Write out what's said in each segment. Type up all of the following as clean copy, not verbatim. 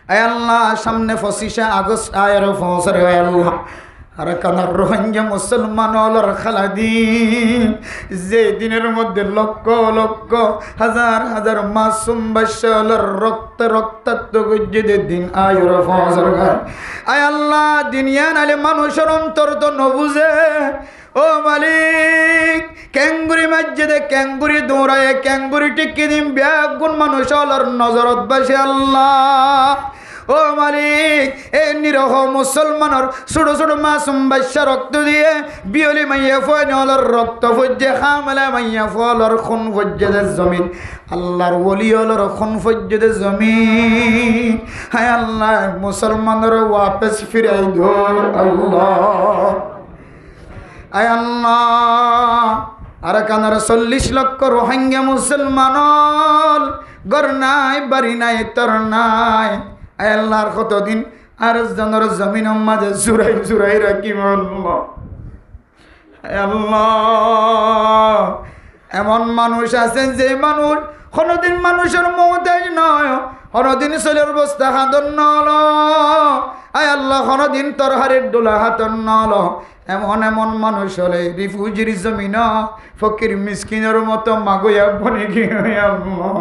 আয় আল্লাহ সামনে 25শে আগস্ট আয়ের ফসর আয় আল্লাহ আর কানার রোহিঙ্গা মুসলমান হলর খালাদিন যে দিনের মধ্যে লক্ষ লক্ষ হাজার হাজার মাসুম বাচ্চা হলর রক্তাক্ত গজ্জিদের দিন আয়ের ফসর আয় আল্লাহ দুনিয়া নালে মানুষের অন্তর তো নবুঝে ও মালিক ক্যাঙ্গুরি মসজিদে ক্যাঙ্গুরি দৌড়ায় ক্যাঙ্গুরি টিকি দিন ব্যাগুন মানুষ হলর নজরত বাসে আল্লাহ ও মালিক এই নিরহ মুসলমানের ছোট ছোট মাসুম বাচ্চা রক্ত দিয়ে বিয়লি মাইয়া ফয়নলর রক্ত ফজ্জে খামলা মাইয়া ফলর খুন ফজ্জেদের জমিন আল্লাহর ওলি হলর খুন ফজ্জেদের জমিন হায় আল্লাহ মুসলমানের ওয়াপস ফিরাই দো আল্লাহ আয় আল্লাহ আর কানার 40 লক্ষ রোহিঙ্গা মুসলমান ঘর নাই বাড়ি নাই তর নাই আয় আল্লাহর কতদিন আর জনের জমিন মাঝে জুরাই জুরাই রাখিব আল্লাহ আয় আল্লাহ এমন মানুষ আছেন যে মানুষ কোনোদিন মানুষের মহতাজ নয় কোনোদিন চলের বস্তা হাতর নল আয় আল্লাহ কোনোদিন তরহারের ডোলা হাতর নল এমন এমন মানুষ হলে রিফিউজির জমিন ফকির মিসকিনের মতো মাগুয়া বনে গিয়ে আল্লাহ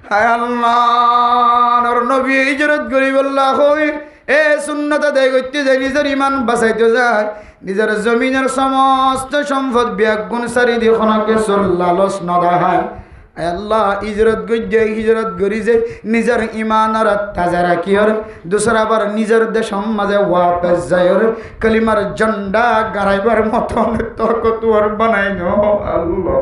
হায় আল্লাহ নবী হিজরত গরিব আল্লাহ হই এ সুন্নত আদায় করতে যায় নিজের ইমান বাঁচাইতে যায় নিজের জমিনের সমস্ত সম্পদ ব্যাগুণ সারি দিয়ে খনকে লালস নদা হয় আল্লাহ হিজরত গরি যে নিজের ইমান আর তাজা রাখি আর দুসরা বার নিজের দেশ মাঝে ওয়াপস যায় কলিমার জন্ডা গাড়াইবার মতন তর্ক আর বানাই আল্লাহ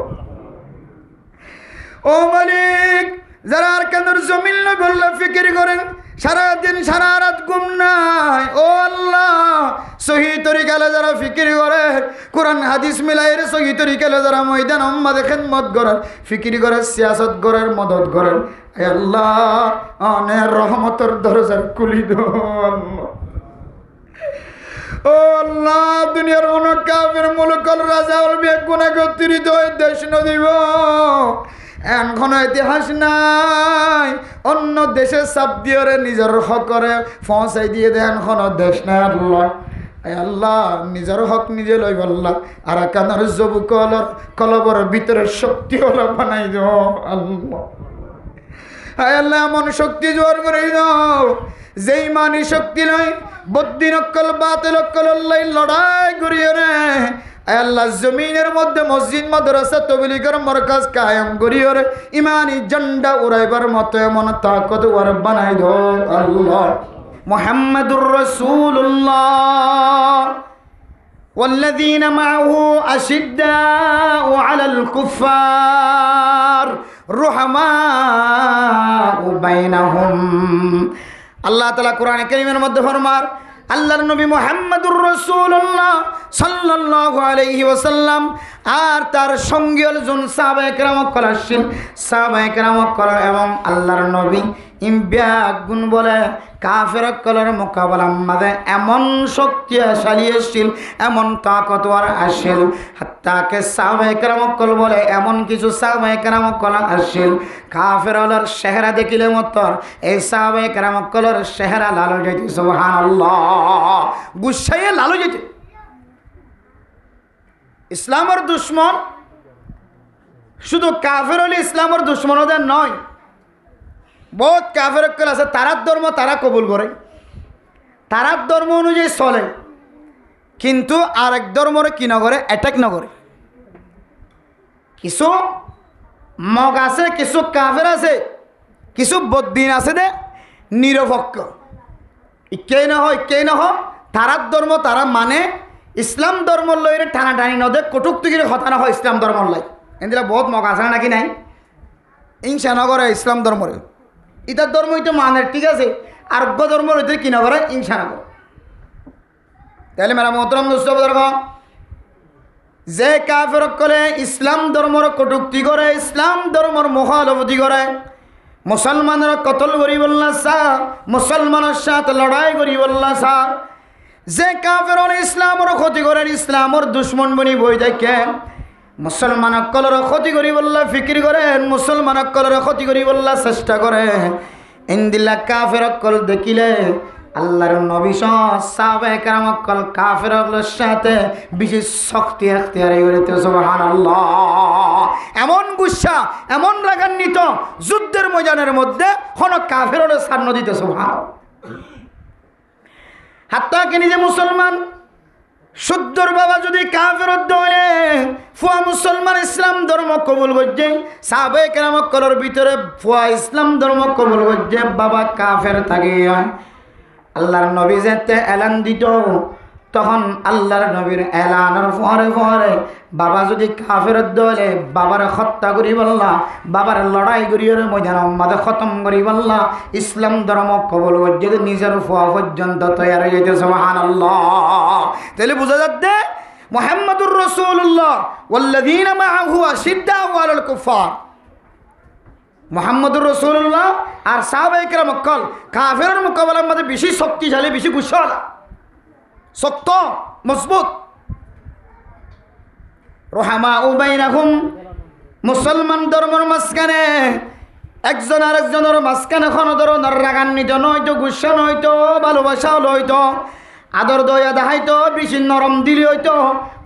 ও মালিক যারা আর কেন্দ্র জমিন বললে ফিকির করেন সারাদিন সারা রাত ঘুম নাই ও আল্লাহ সহি তরিকালে যারা ফিকির করে কোরআন হাদিস মিলাইয়ের সহি তরিকালে যারা ময়দান আম্মাদে খেদমত করেন ফিকির করে সিয়াসত করেন মদত করেন আল্লাহ অনেক রহমতের দরজার খুলি দো আল্লাহ ও আল্লাহ দুনিয়ার অনেক কাফের মুলুকল রাজা অলবে গুণাগতিরিত দেশ নদীব এখন ইতিহাস নাই অন্য দেশে চাপ দিয়ে নিজের হক করে পৌঁছাই দিয়ে দেন কোনো দেশ নাই আল্লাহ আল্লাহ নিজের হক নিজে লই আল্লাহ আর কানার যুবকলর কলবর ভিতরে শক্তি হলো বানাই দাও আল্লাহ আল্লাহ এমন শক্তি জোর করে দাও যেই মানি শক্তি নয় বদ্দিন অক্কল বাতিল অক্কল লড়াই করিয়ে রে আল্লাহ জমিনের মধ্যে মসজিদ মাদ্রাসা তবলিগের মরকাজ কায়েম করিয়ে রে ইমানি ঝান্ডা উড়াইবার মতো এমন তাকত ওর বানাই দাও আল্লাহ মুহাম্মাদুর রাসূলুল্লাহ والذين معه أشداء على الكفار رحماء بينهم আল্লাহ তাআলা কোরআনে কারীমের মধ্যে ফরমার আল্লাহর নবী মুহাম্মদুর রাসূলুল্লাহ সাল্লাল্লাহু আলাইহি ওয়াসাল্লাম আর তার সঙ্গী হলেন সাহাবায়ে কেরাম কলাশিন সাহাবায়ে কেরাম কলা এবং আল্লাহর নবী ইমব্যাগুন বলে কাফের কলার মোকাবেলা মাঝে এমন শক্তিশালী আসছিল এমন তাকতওয়ার আসছিল হাত্তাকে সাহাবায়ে কেরাম কল বলে এমন কিছু সাহাবায়ে কেরাম কলা আসছিল কাফের হলার চেহারা দেখিলে মতো এই সাহাবায়ে কেরাম কলার চেহারা লাল হয়ে যেত সুবহানাল্লাহ গুসাইয়ে লাল হয়ে যেত ইসলামের দুশ্মন শুধু কাফের হলে ইসলামের দুশ্মন ওদের নয় বহুত কাফের আছে তারার ধর্ম তারা কবুল করে তারার ধর্ম অনুযায়ী চলে কিন্তু আরেক ধর্মরে কি না করে অ্যাটাক না করে কিছু মগ আছে কিছু কাফের আছে কিছু বদ্দিন আছে দে নিরপেক্ষ কে না হয় তারার ধর্ম তারা মানে ইসলাম ধর্ম লইরে টানাটানি নদে কটুক্তিগিরি হতা না হয় ইসলাম ধর্ম লাই এদিকে বহুত মগ আছে নাকি নাই হিংসা না করে ইসলাম ধর্মরে ইতার ধর্ম হইতে মানের ঠিক আছে আর ধর্ম হইতে কি না করে হিংসা না করে তাহলে মেরা মোহতরম দোস্ত যে কাফের কলে ইসলাম ধর্মর কটুক্তি করে ইসলাম ধর্মর মুখালফতি করে মুসলমানের কতল করি বললা সা মুসলমানের সাথে লড়াই করি বললা সা যে কাফের ইসলামের ক্ষতি করেন ইসলামের দুশ্মন বনি বই দেখে মুসলমান কলর ক্ষতি করি বললা ফিকির করেন মুসলমান কলর ক্ষতি করি বললা চেষ্টা করে ইন্দিল্লা কাফের অকল দেখিলে আল্লাহর নবী সাহাবায়ে কেরাম অকল কাফেরগুলোর সাথে বিশেষ শক্তি এখতিয়ার করিতে সুবহানাল্লাহ। এমন গুসা এমন রাগান্বিত যুদ্ধের ময়দানের মধ্যে কোন কাফেররে ছাড় দিতে সুবহানাল্লাহ। হাত্তা কি নিজে মুসলমান শুদ্ধর বাবা যদি কাফের দলে ফুয়া মুসলমান ইসলাম ধর্ম কবুল করছে, সাহাবায়ে কেরাম অকলের ভিতরে ফুয়া ইসলাম ধর্ম কবুল করছে, বাবা কাফের থাকে। আল্লাহর নবী যেতে এলান দিত, তখন আল্লাহর নবীর এলানের পরে পরে বাবা যদি কাফের দলে বাবার হত্যা করি বললা, বাবার লড়াই করিয়ে ময়দান আমাদের খতম করি বললা, ইসলাম ধর্ম কবুল যদি নিজের ফুয়া পর্যন্ত তৈরি হয়ে যেতে সুবহানাল্লাহ। তাহলে বোঝা যাচ্ছে মুহাম্মাদুর রাসূলুল্লাহ ওয়াল্লাযীনা মাআহু আশিদ্দাউ আলাল কুফার, মুহাম্মাদুর রাসূলুল্লাহ আর সাহাবায়ে কেরাম অকল কাফেরের মোকাবেলার মধ্যে বেশি শক্তিশালী, বেশি কুশল, শক্ত মজবুত। রহমাউ বাইনাহুম, মুসলমান ধর্মের মাঝখানে একজন আর একজনের মাঝখানে কোনো ধরনের রাগান্বিত নয়তো, গুসা নয়তো, ভালোবাসা হইতো, আদর দয়া দেখাইতো, বেশি নরম দিলি হইতো,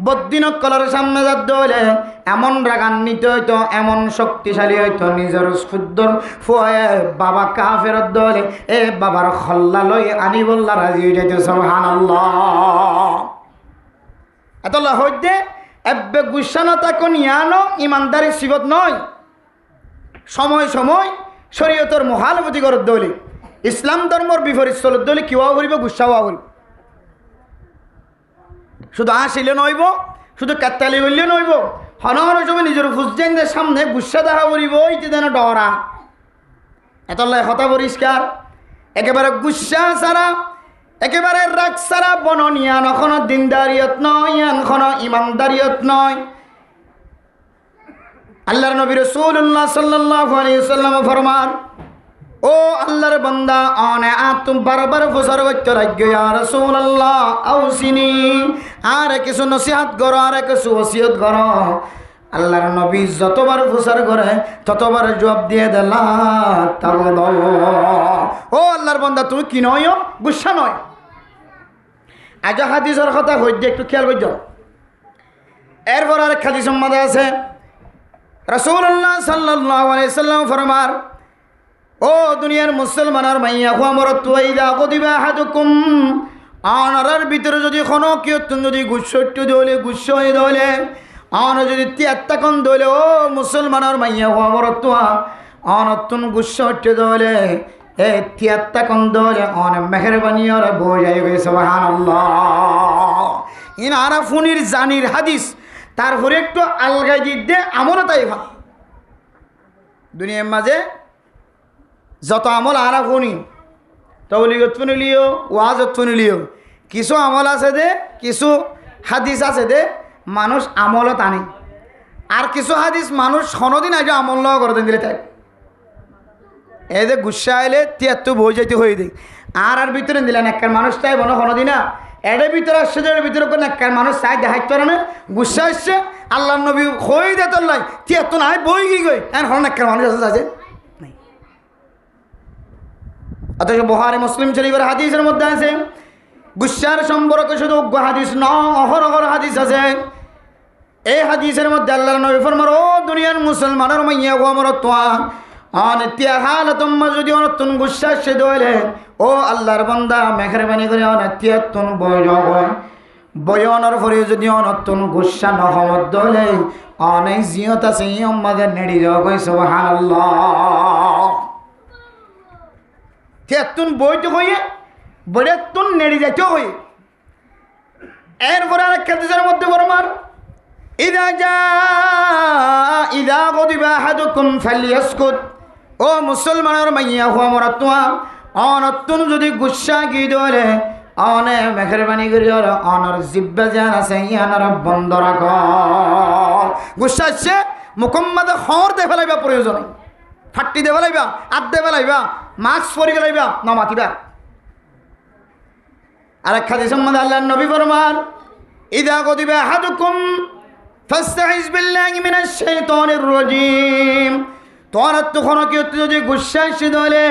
বদ্দিন কলার সামনে যাত হইলে এমন রাগান্বিত হইতো, এমন শক্তিশালী হইতো, নিজের সুন্দর ফুয়ে বাবা কাফের দলে এ বাবার খল্লা লই আনি বললা রাজি হয়ে যাইতো সুবহানাল্লাহ। এতলা হইতে এব্বে গুসানতা কোন ইয়ানো ইমানদারি সিবত নয়। সময় সময় শরীয়তের মুখালফতি করার দলে, ইসলাম ধর্মর বিপরীত চলত দলে কিওয়া করিব, গুসা হওয়া করিব। শুধু আসিলে নইব, শুধু কাত্তালি বললে নইব, হন হন সময় নিজের ফুসজেনদের সামনে গুসা দেখা করিব, এইটি যেন ডরা। এতলাই হতা পরিষ্কার, একেবারে গুসা ছাড়া, একেবারে রাগ ছাড়া বননিয়ান কোনো দিনদারিয়ত নয়, ইয়ান কোনো ইমানদারিয়ত নয়। আল্লাহর নবী রাসূলুল্লাহ সাল্লাল্লাহু আলাইহি ওয়াসাল্লাম ফরমান, ও আল্লাহর বান্দা অনে আতুম বারবার ফুসার করতে লাগবে, ইয়া রাসূলুল্লাহ আউসিনি, আর কিছু নসিহত করো, আর কিছু ওসিয়ত করো। আল্লাহর নবী যতবার ফুসার করে ততবার জবাব দিয়ে দিলা, ও আল্লাহর বান্দা তুমি কি নয়, গুসা নয়। আজ হাদিসের কথা হইতে একটু খেয়াল করছ। এরপর আরেক হাদিস সম্বন্ধে আছে, রাসূলুল্লাহ সাল্লাল্লাহু আলাইহি ওয়াসাল্লাম ফরমান, ও দুনিয়ার মুসলমানের মাইয়া হুয়ামরত ওয়াইদা গদিবা আহাদুকুম, আনার ভিতরে যদি কোনো কিয়তুন যদি গুসট্টু দলে গুসা হয়ে দলে, আন যদি তিয়াত্তাকন দলে, ও মুসলমানের মাইয়া হুয়ামরত অনতুন গুসট্টু দলে এ তিয়াত্তাকন দলে অন মেহেরবানি আর বোঝাই গেছে সুবহানাল্লাহ। ইন আরাফুনির জানির হাদিস, তারপরে একটু আলগাই দিতে আমল তাই ভাব। দুনিয়ার মাঝে যত আমল আরাফুনি, তবলিগত শুনিলিও, ওয়াজত শুনিলিও, কিছু আমল আছে দে, কিছু হাদিস আছে দে মানুষ আমলত আনে, আর কিছু হাদিস মানুষ কোনোদিন আগে আমল ন করে দিলে তাই এই যে গুসা আইলে তিয়াত্তর বই যাইতে হয়ে দেয়। আর ভিতরে দিলেন একটা মানুষ চাই বনো কোনোদিন না, এটার ভিতরে আসছে, এর ভিতরে কোনো একটা মানুষ চাই দেখাইতে পারে না, গুসা আসছে আল্লাহ নবী হয়ে দে তোর লাই তিয়াত্তর নাই বই গিয়ে গই এখন হন একটা মানুষ আছে। অথচ বুখারী মুসলিম শরীফের হাদিসের মধ্যে আছে, গুসার সম্পর্কে শুধু হাদিস ন, অহরহর হাদিস আছে। এই হাদিসের মধ্যে আল্লাহর নবী ফরমান, ও দুনিয়ার মুসলমানের মাইয়া গো আমার তোয়া অনিত্যা হাল তোমার যদি অনতুন গুসা সে দলে, ও আল্লাহর বান্দা মেহেরবানি করে অনিত্যা তুন বয় বয়নের পরে যদি অনতুন গুসা নহমত দলে অনেক জিয়ত আছে আমাদের নেড়ি যাওয়া কই সুবহানাল্লাহ। তেতুন বইতে হয়ে বড়ে তুন নেড়ি যাইতে হয়ে। এরপরে আরেক হাদিসের মধ্যে ফরমান, ইদা গদিবা আহাদুকুম ফালিয়াসকুত, ও মুসলমানের মাইয়া হুয়া মরাতুয়া অনতুন যদি গুসা কি দলে অনে মেহেরবানি করি অনর জিব্বা জান আছে ইয়ানার বন্ধ রাখ। গুসা আসছে মুকম্মাদে খবর দে ফেলাইবা, প্রয়োজন ফাট্টি দে ফেলাইবা, আদ দে ফেলাইবা, মাস্ক পরি ফেলাইবা, নমাতিবা। আর এক হাদিস সম্বন্ধে আল্লাহর নবী ফরমান, ইদা গদিবা আহাদুকুম ফাস্তাইজ বিল্লাহি মিনাশ শাইতানির রাজিম, তোর তখন কি যদি গুসা এসে দলে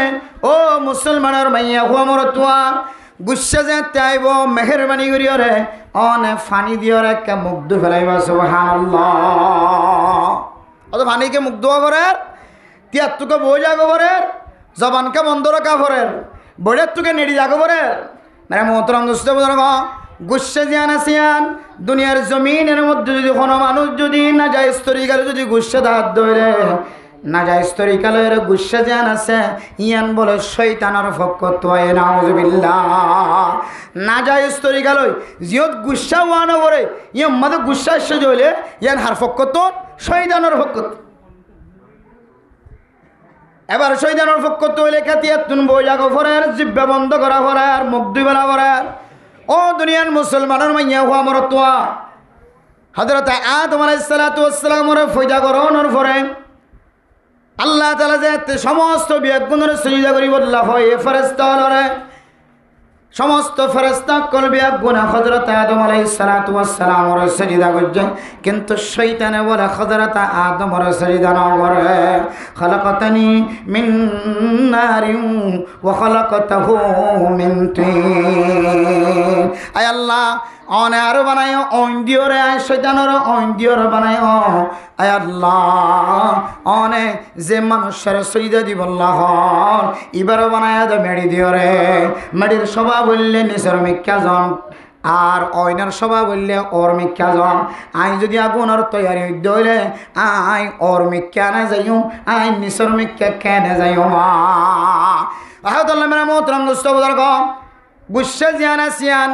ও মুসলমানের মাইয়া হুয়া মর তোয়া গুসা যে তাইব মেহরবানি করিও রে অনে ফানি দিও রে কে মুগ্ধ ফেলাইবা সুবহানাল্লাহ অত ফানিকে মুগ্ধ করে তিয়ার তোকে বই যাগো করে জবানকে বন্ধ রাখা করে বইয়ের তোকে নেড়ি যাগো করে মানে মোহতরম দোস্ত বুঝলো গুসা জিয়ান আসিয়ান দুনিয়ার জমিনের মধ্যে যদি কোনো মানুষ যদি না যায় স্তরিকালে যদি গুসা দাঁত ধরে না যায় স্তরিকালের গুসা জিয়ান আছে ইয়ান বলে শয়তানের পক্ষ তোয়ে নাউজুবিল্লাহ না যায় স্তরিকালয় জিয়ত গুসা ওয়ানো করে ইয়ে মাদে গুসা এসে জলে ইয়ান হার পক্ষ তো শয়তানের পক্ষ এবার শয়তানের পক্ষ তো লেখা তিয়ার তুন বই যাগো ফরের জিব্বা বন্ধ করা ফরের মুখ দুই বেলা ফরের ও দুনিয়ার মুসলমানের মাইয়া হুয়া মর তোয়া হযরত আদম আলাইহিস সালাতু ওয়াস সালামের ফয়দা গ্রহণের পরে আল্লাহ তাআলা যে সমস্ত বিয়াগুণের সিজদা করি বললা হয় ফেরেশতা হলরে সমস্ত ফেরেশতা কল বিয়াগুণ হযরত আদম আলাইহিস সালাতু ওয়াস সালামের সিজদা করছে কিন্তু শয়তানে বলে হযরত আদমের সিজদা না করে খলাকতানি মিন নারিন ওয়া খলাকতাহু মিন তিন আয় আল্লাহ অনে আরো বানায় অন দিওরে আয় শয়তানের অন দিওরে বানায় আয় আল্লাহ অনে যে মানুষের সইদা দিব আল্লাহ এবারও বানায় দে মেড়ি দিওরে মেড়ির সভা বললে নিচের মিক্কা জন আর অয়নার সভা বললে ওর মিক্কা জন আই যদি আগুনের তৈয়ারি দইলে আই ওর মিক্কা না যাইও আই নিচের মিক্কা কেনে যাইও আহতাল্লাহ মেরা মোহতরম দোস্ত বুজুর্গ গুসা জিয়ান আসিয়ান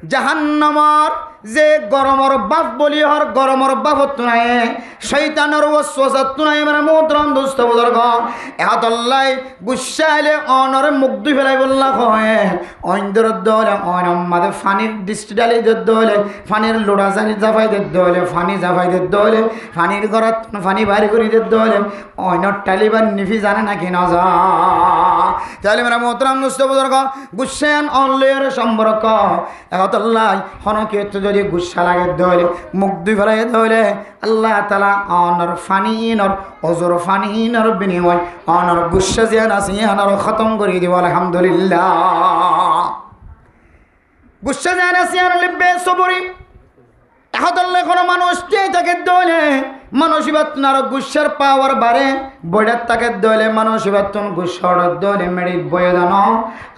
জাহান্নামর যে গরমর বাপ বলি হর গরমর বাপ তুনাই শয়তানের ওয়াসওয়াসা তুনাই মানে মোহতরম দোস্ত বুজুর্গ এহাতল্লাই গুসাইলে অনর মুখ দুই ফেলাই বললা হয় অইন্দর দলে অনম মাদে ফানির দৃষ্টি ডালি দলে ফানির লোড়া জানি জাফাই দলে ফানি জাফাই দলে ফানির ঘরত ফানি বাইরে করি দলে অইনর টালিবার নিফি জানে নাকি না যা তাহলে মানে মোহতরম দোস্ত বুজুর্গ গুসাইন অনলের সম্পর্ক এহাতল্লাই হনকে যদি গুসা লাগে দলে মুখ দুই ফেলাই দলে আল্লাহ তাআলা অনর ফানিনর অজর ফানিনর বিনিময় অনর গুসা জিয়ান আসিয়ানর খতম করে দিব আলহামদুলিল্লাহ গুসা জিয়ান আসিয়ান লিবে সবরি এহদল্লে কোনো মানুষ চেয়ে থাকে দলে মানুষিবাত নার গুসার পাওয়ার বারে বইডার তাকে দলে মানুষিবাতন গুসার দলে মেড়ি বয়ে দান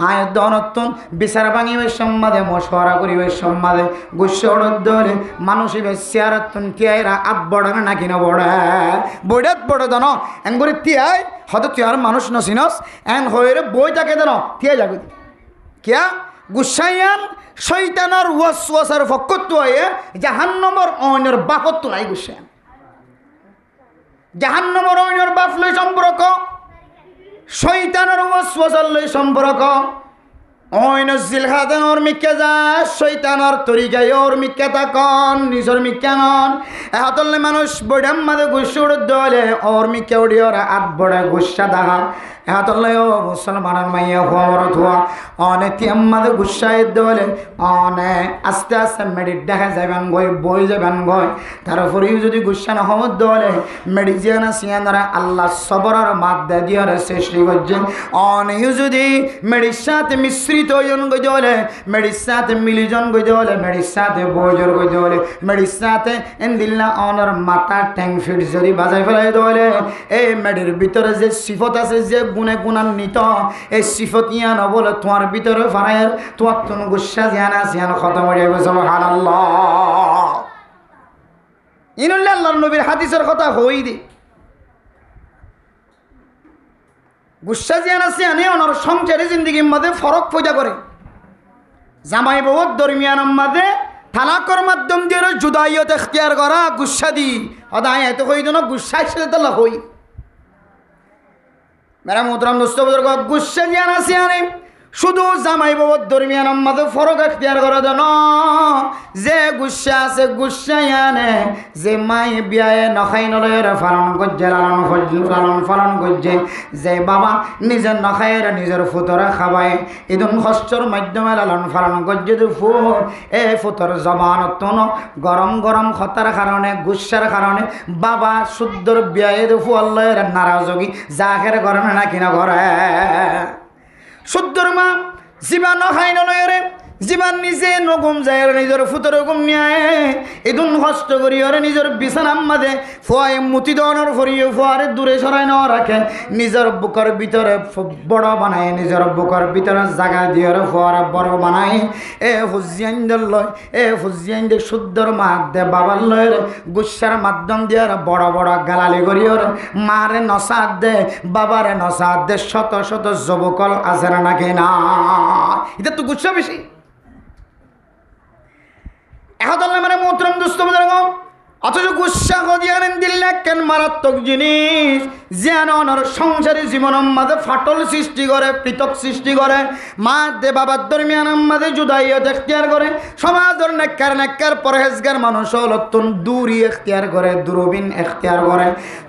আয় দনতন বিচার ভাঙিবে সম্মাদে মশওয়ারা করিবে সম্মাদে গুসার দলে মানুষিবে চেয়ারতন তিয়াইরা আব্বড় নাকি না বড় বইডাত বড় দান এন করে তিয়াই হয়তো তিয়ার মানুষ নসিনস এন হয়ে বই তাকে দান তিয়াই যাবে কিয়া গুসাইয়ান শয়তানের ওয়াসওয়াসার ফকত হয়ে জাহান্নামের অন্যর বাপত নাই গুসাইয়ান জাহান্নামের অন্যর বাপ লই সম্পর্ক শয়তানের ওয়াসওয়াসার লই সম্পর্ক অন্য জিলহাদান ওর মিক্কা যা শয়তানের তরিকায় ওর মিক্কা তাকন নিজর মিক্কা নন এহাতলে মানুষ বড়াম মাদে গুসুর দলে ওর মিক্কা উড়িওর আট বড় গুসা দাহা এহাতলে ও মুসলমানের মাইয়া হওয়ার ধোয়া অনে তিয়াম্মাদে গুসায় দলে অনে আস্তে আস্তে মেডিট দেখা যাবেন গই বই যাবেন গই তারপরেও যদি গুসা না হওয়ার দলে মেডিজিয়ানা সিয়ানারা আল্লাহ সবরার মাদ্দা দিয়ার সৃষ্টি করছেন অনেও যদি মেডির সাথে মিশ্রিত হইন গই দলে মেডির সাথে মিলিজন গই দলে মেডির সাথে বইজর গই দলে মেডির সাথে এন্দিল্লা অনর মাথা ট্যাং ফিট যদি বাজাই ফেলাই দলে এই মেডির ভিতরে যে সিফত আছে যে গুণে গুণান্বিত এই সিফত ইয়ান বলে তোমার ভিতরে ফারায়ের তোমার তুমি গুসা জিয়ান আসিয়ান খতম হয়ে যাবে সুবহানাল্লাহ ইনুল্লাহ আল্লাহর নবীর হাদিসের কথা হই দি গুসা জিয়ান আসিয়ান ওনার সংসারে জিন্দগির মধ্যে ফরক পয়দা করে জামাই বউ দরমিয়ানের মধ্যে তালাকর মাধ্যম দিয়ে জুদাইয়ত এখতিয়ার করা গুসা দি অদায় এত হই না গুসা হিসেবে তো হই মেরা মোহতরম দোস্ত বুজুর্গ গুসা জিয়ান আসিয়ান শুধু জামাই বাবার দরমিয়ান আমাদের ফরক এখতিয়ার করে দেন যে গুসা আছে গুসাই আনে যে মাই বিয়ায় নখাই নলয়ের পালন করছে লালন পালন করছে যে বাবা নিজের নখাইয়ের নিজের ফুতরে খাবায় ইদুন কষ্টর মাধ্যমে লালন পালন করছে যে ফুট এই ফুতর জবানত গরম গরম খতার কারণে গুসার কারণে বাবা শুদ্ধর বিয়ায় ফুয়াল্লয়ের নারাজগি জাহের করে না কিনা করে শুদ্ধর মা জীবান নখাই নলয়ের জীবান নিজে নগুম যায় নিজের ফুতর গুম নিয়ে এদুন কষ্ট করি ওরে নিজের বিছানার মাঝে ফোয়ায় মুতি দনের ফরিয়ে ফোয়ারে দূরে সরাই ন রাখে নিজের বুকের ভিতরে বড় বানায় নিজের বুকের ভিতরে জায়গা দিয়ে ফোয়ারে বড় বানায় এ হুজিয়াইন্দের লয় এ হুজিয়াইন্দের শুদ্ধর মাক দে বাবার লয়ের গুসার মাধ্যম দিয়ে বড় বড় গালালি করি ওর মারে নসাদ দে বাবারে নসাদ দে শত শত যুবকল আছে নাকি না এটা তো গুসা বেশি এখন মানে মোহতরম দোস্ত বুজুর্গ অথচ গুসা গদিয়ারেন দিল্লা কেন মারাত্মক জিনিস যেন ওনার সংসারী জীবন মাঝে ফাটল সৃষ্টি করে পৃথক সৃষ্টি করে মা দে বাবার দরমিয়ান মাঝে জুদাইয়ত এখতিয়ার করে সমাজের নেককার পরহেজগার মানুষ হলতুন দূরি এখতিয়ার করে দূরবীন এখতিয়ার করে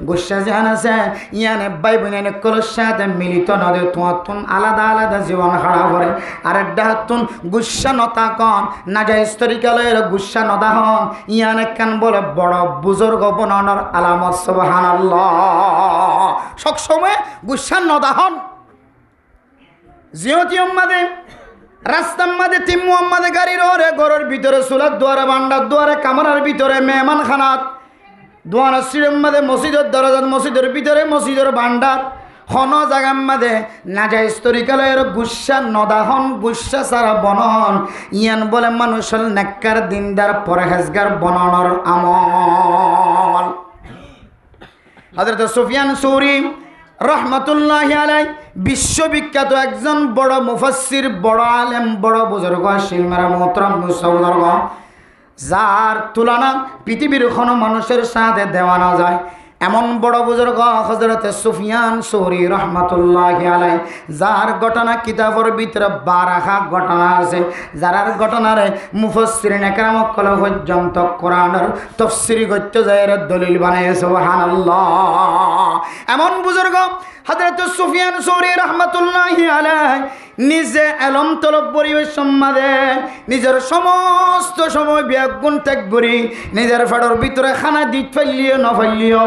গুসা যেন আছে ইয়ানে ভাই বোনের কলের সাথে মিলিত নদে তুন আলাদা আলাদা জীবন হারা করে আর ডাহাতুন গুসা নতা কন নাজাইজ তরিকালের গুসা নদা হন ইয়ানে কেন বলে বড় বুজুর্গ বনানোর আলামত সুবহানাল্লাহ সবসময় গুসান নদাহন জিয়তি আম্মাদে রাস্তার মাঝে তিম্মু আম্মাদে গাড়ির ওরে ঘরের ভিতরে চুলার দুয়ারে বান্ডার দুয়ারে কামরার ভিতরে মেহমান খানাত দুয়ার সিঁড়ির মাঝে মসজিদের দরজাত মসজিদের ভিতরে মসজিদের বান্ডার হন জাগার মাঝে নাজাইজ তরিকালের গুসা নদাহন গুসা সারা বনন ইয়ান বলে মানুষের নেককার দিনদার পরহেজগার বননের আমল হযরত সুফিয়ান সৌরি রহমতুল্লাহি আলাইহি বিশ্ববিখ্যাত একজন বড় মুফাসসির বড় আলেম বড় বুজুর্গ শিলমারা মোহতরম মুসলমান যার তুলনা পৃথিবীর কোনো মানুষের সাথে দেওয়া না যায় এমন বড় বুজুর্গ হযরত সুফিয়ান সৌরি রহমতুল্লাহি আলাইহি যার ঘটনা কিতাবের ভিতরে 12 ঘটনা আছে যার ঘটনারে মুফাসসিরিন একরাম কল পর্যন্ত কোরআনের তাফসীর করতে যায় দলিল বানায় সুবহানাল্লাহ এমন বুজুর্গ হযরত সুফিয়ান সৌরি রহমতুল্লাহি আলাইহি নিজে এলম তলব পরিবেশ সম্মাদে নিজের সমস্ত সময় ব্যাগুণ ত্যাগ করি নিজের ফাড়র ভিতরে খানা দিত ফেললিও না ফেললিও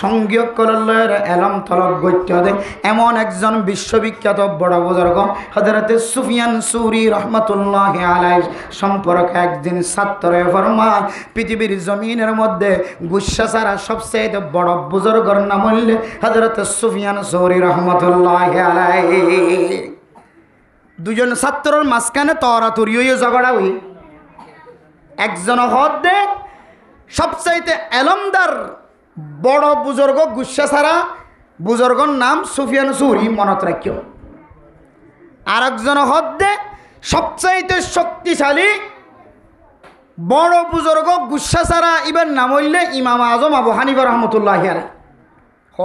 সঙ্গীয় কললের এলম তলব গত্য দে এমন একজন বিশ্ববিখ্যাত বড় বুজুর্গ হযরত সুফিয়ান সৌরি রহমতুল্লাহি আলাইহি সম্পর্কে একদিন ছাত্রে ফরমান পৃথিবীর জমিনের মধ্যে গুসা ছাড়া সবচেয়ে বড় বুজুর্গর নাম হইলে হযরত সুফিয়ান সৌরি রহমতুল্লাহি আলাইহি দুজন ছাত্রর মাঝখানে তরাতরি হয়ে ঝগড়া হই একজন হদে সবচাইতে এলমদার বড় বুজুর্গ গুসা ছাড়া বুজুর্গর নাম সুফিয়ান সৌরি মনত রাখিও আর একজন হদে সবচাইতে শক্তিশালী বড় বুজুর্গ গুসা ছাড়া ইবার নাম হইলে ইমাম আজম আবু হানিফা রহমতুল্লাহি আলাইহি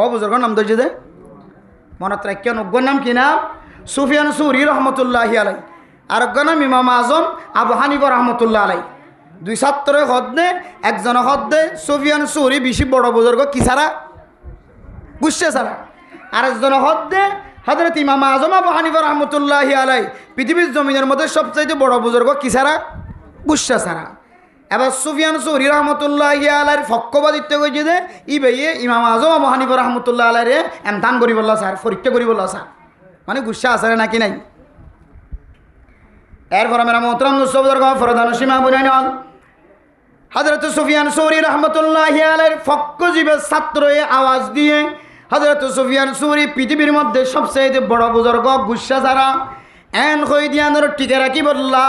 বুজুর্গর নাম ধরছে যে মনত রাখিও নগ্গর নাম কি নাম সুফিয়ান সৌরি রহমতুল্লাহি আলাইহি আর নাম ইমাম আজম আবু হানিফা রহমতুল্লাহ আলাইহি দুই ছাত্র হদে একজন হদে সুফিয়ান সৌরি বেশি বড় বুজুর্গ কি ছাড়া গুসা ছাড়া আর একজন হদে হযরত ইমাম আজম আবু হানিফা রহমতুল্লাহি আলাইহি পৃথিবীর জমিনের মধ্যে সবচাইতে বড় বুজুর্গ কি ছাড়া গুসা ছাড়া এবার সুফিয়ান সৌরি রহমতুল্লাহি আলাইহির পক্ষপাতিত্ব কইছে যে ই ভাইয়ে ইমাম আজম আবু হানিফা রহমতুল্লাহ আলাইহি এমতান করি বললা স্যার পরীক্ষা করি বললা স্যার মানে গুসা আছে নাকি নাই এরপর মেরা মোহতরম মুসলমান ফরদান সীমা বুঝাই নন হযরত সুফিয়ান সৌরি রহমতুল্লাহি আলাইহির ফক্কজীবের ছাত্রয়ে আওয়াজ দিয়ে হযরত সুফিয়ান সৌরি পৃথিবীর মধ্যে সবচেয়ে বড় বুজুর্গ গুসা ছাড়া এন কই দিয়ানোর টিকে রাখি বললা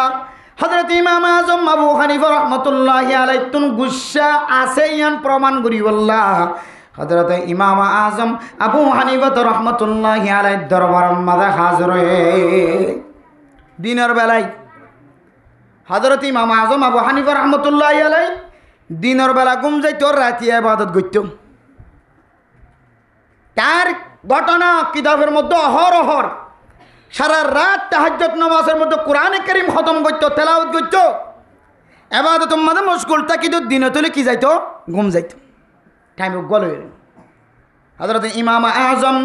হযরত ইমাম আজম আবু হানিফা রহমতুল্লাহি আলাইহি তুন গুসা আছে ইয়ান প্রমাণ করি বললা হযরত ইমাম আজম আবু হানিফা রহমতুল্লাহি আলাইহি দরবার মাঝে হাজির হয়ে দিনের বেলায় হযরত ইমাম আজম আবু হানিফা রহমতুল্লাহি আলাইহি দিনের বেলা ঘুম যাইত রাতে ইবাদত করত তার ঘটনা কিতাবের মধ্যে অহরহর সারা রাত তাহাজ্জুদ নামাজের মধ্যে কোরআনে কারীম খতম করতো, তেলাওয়াত করতো, ইবাদতের মধ্যে মশগুল থাকিতো, দিনে তুলে কি যাইতো? ঘুম যাইতো। টাইম গল হয়ে গেল। হযরত ইমাম আজম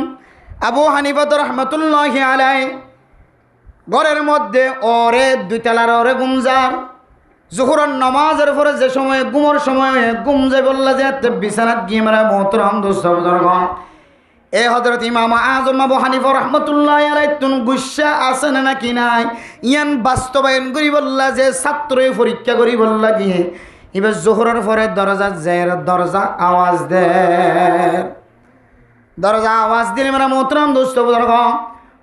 আবু হানিফা রাহমাতুল্লাহি আলাইহি ঘরের মধ্যে ওরে দুইতলার ওরে ঘুম যার, জোহরের নামাজের পরে যে সময় ঘুমের সময় ঘুম যায় বললা যে বিছানাত গিয়ে মারা মোহতরম দোস্ত বুজুর্গ, এ হযরত ইমাম আজম আবু হানিফা রাহমাতুল্লাহি আলাইহি তুন গুসা আছে না নাকি নাই ইয়ান বাস্তবায়ন করি বললা যে ছাত্রই পরীক্ষা করি বললা কি এবার জোহরের পরে দরজা যায়, দরজা আওয়াজ দে, দরজা আওয়াজ দিলে মানে মোহতরম দোস্ত বুজুর্গ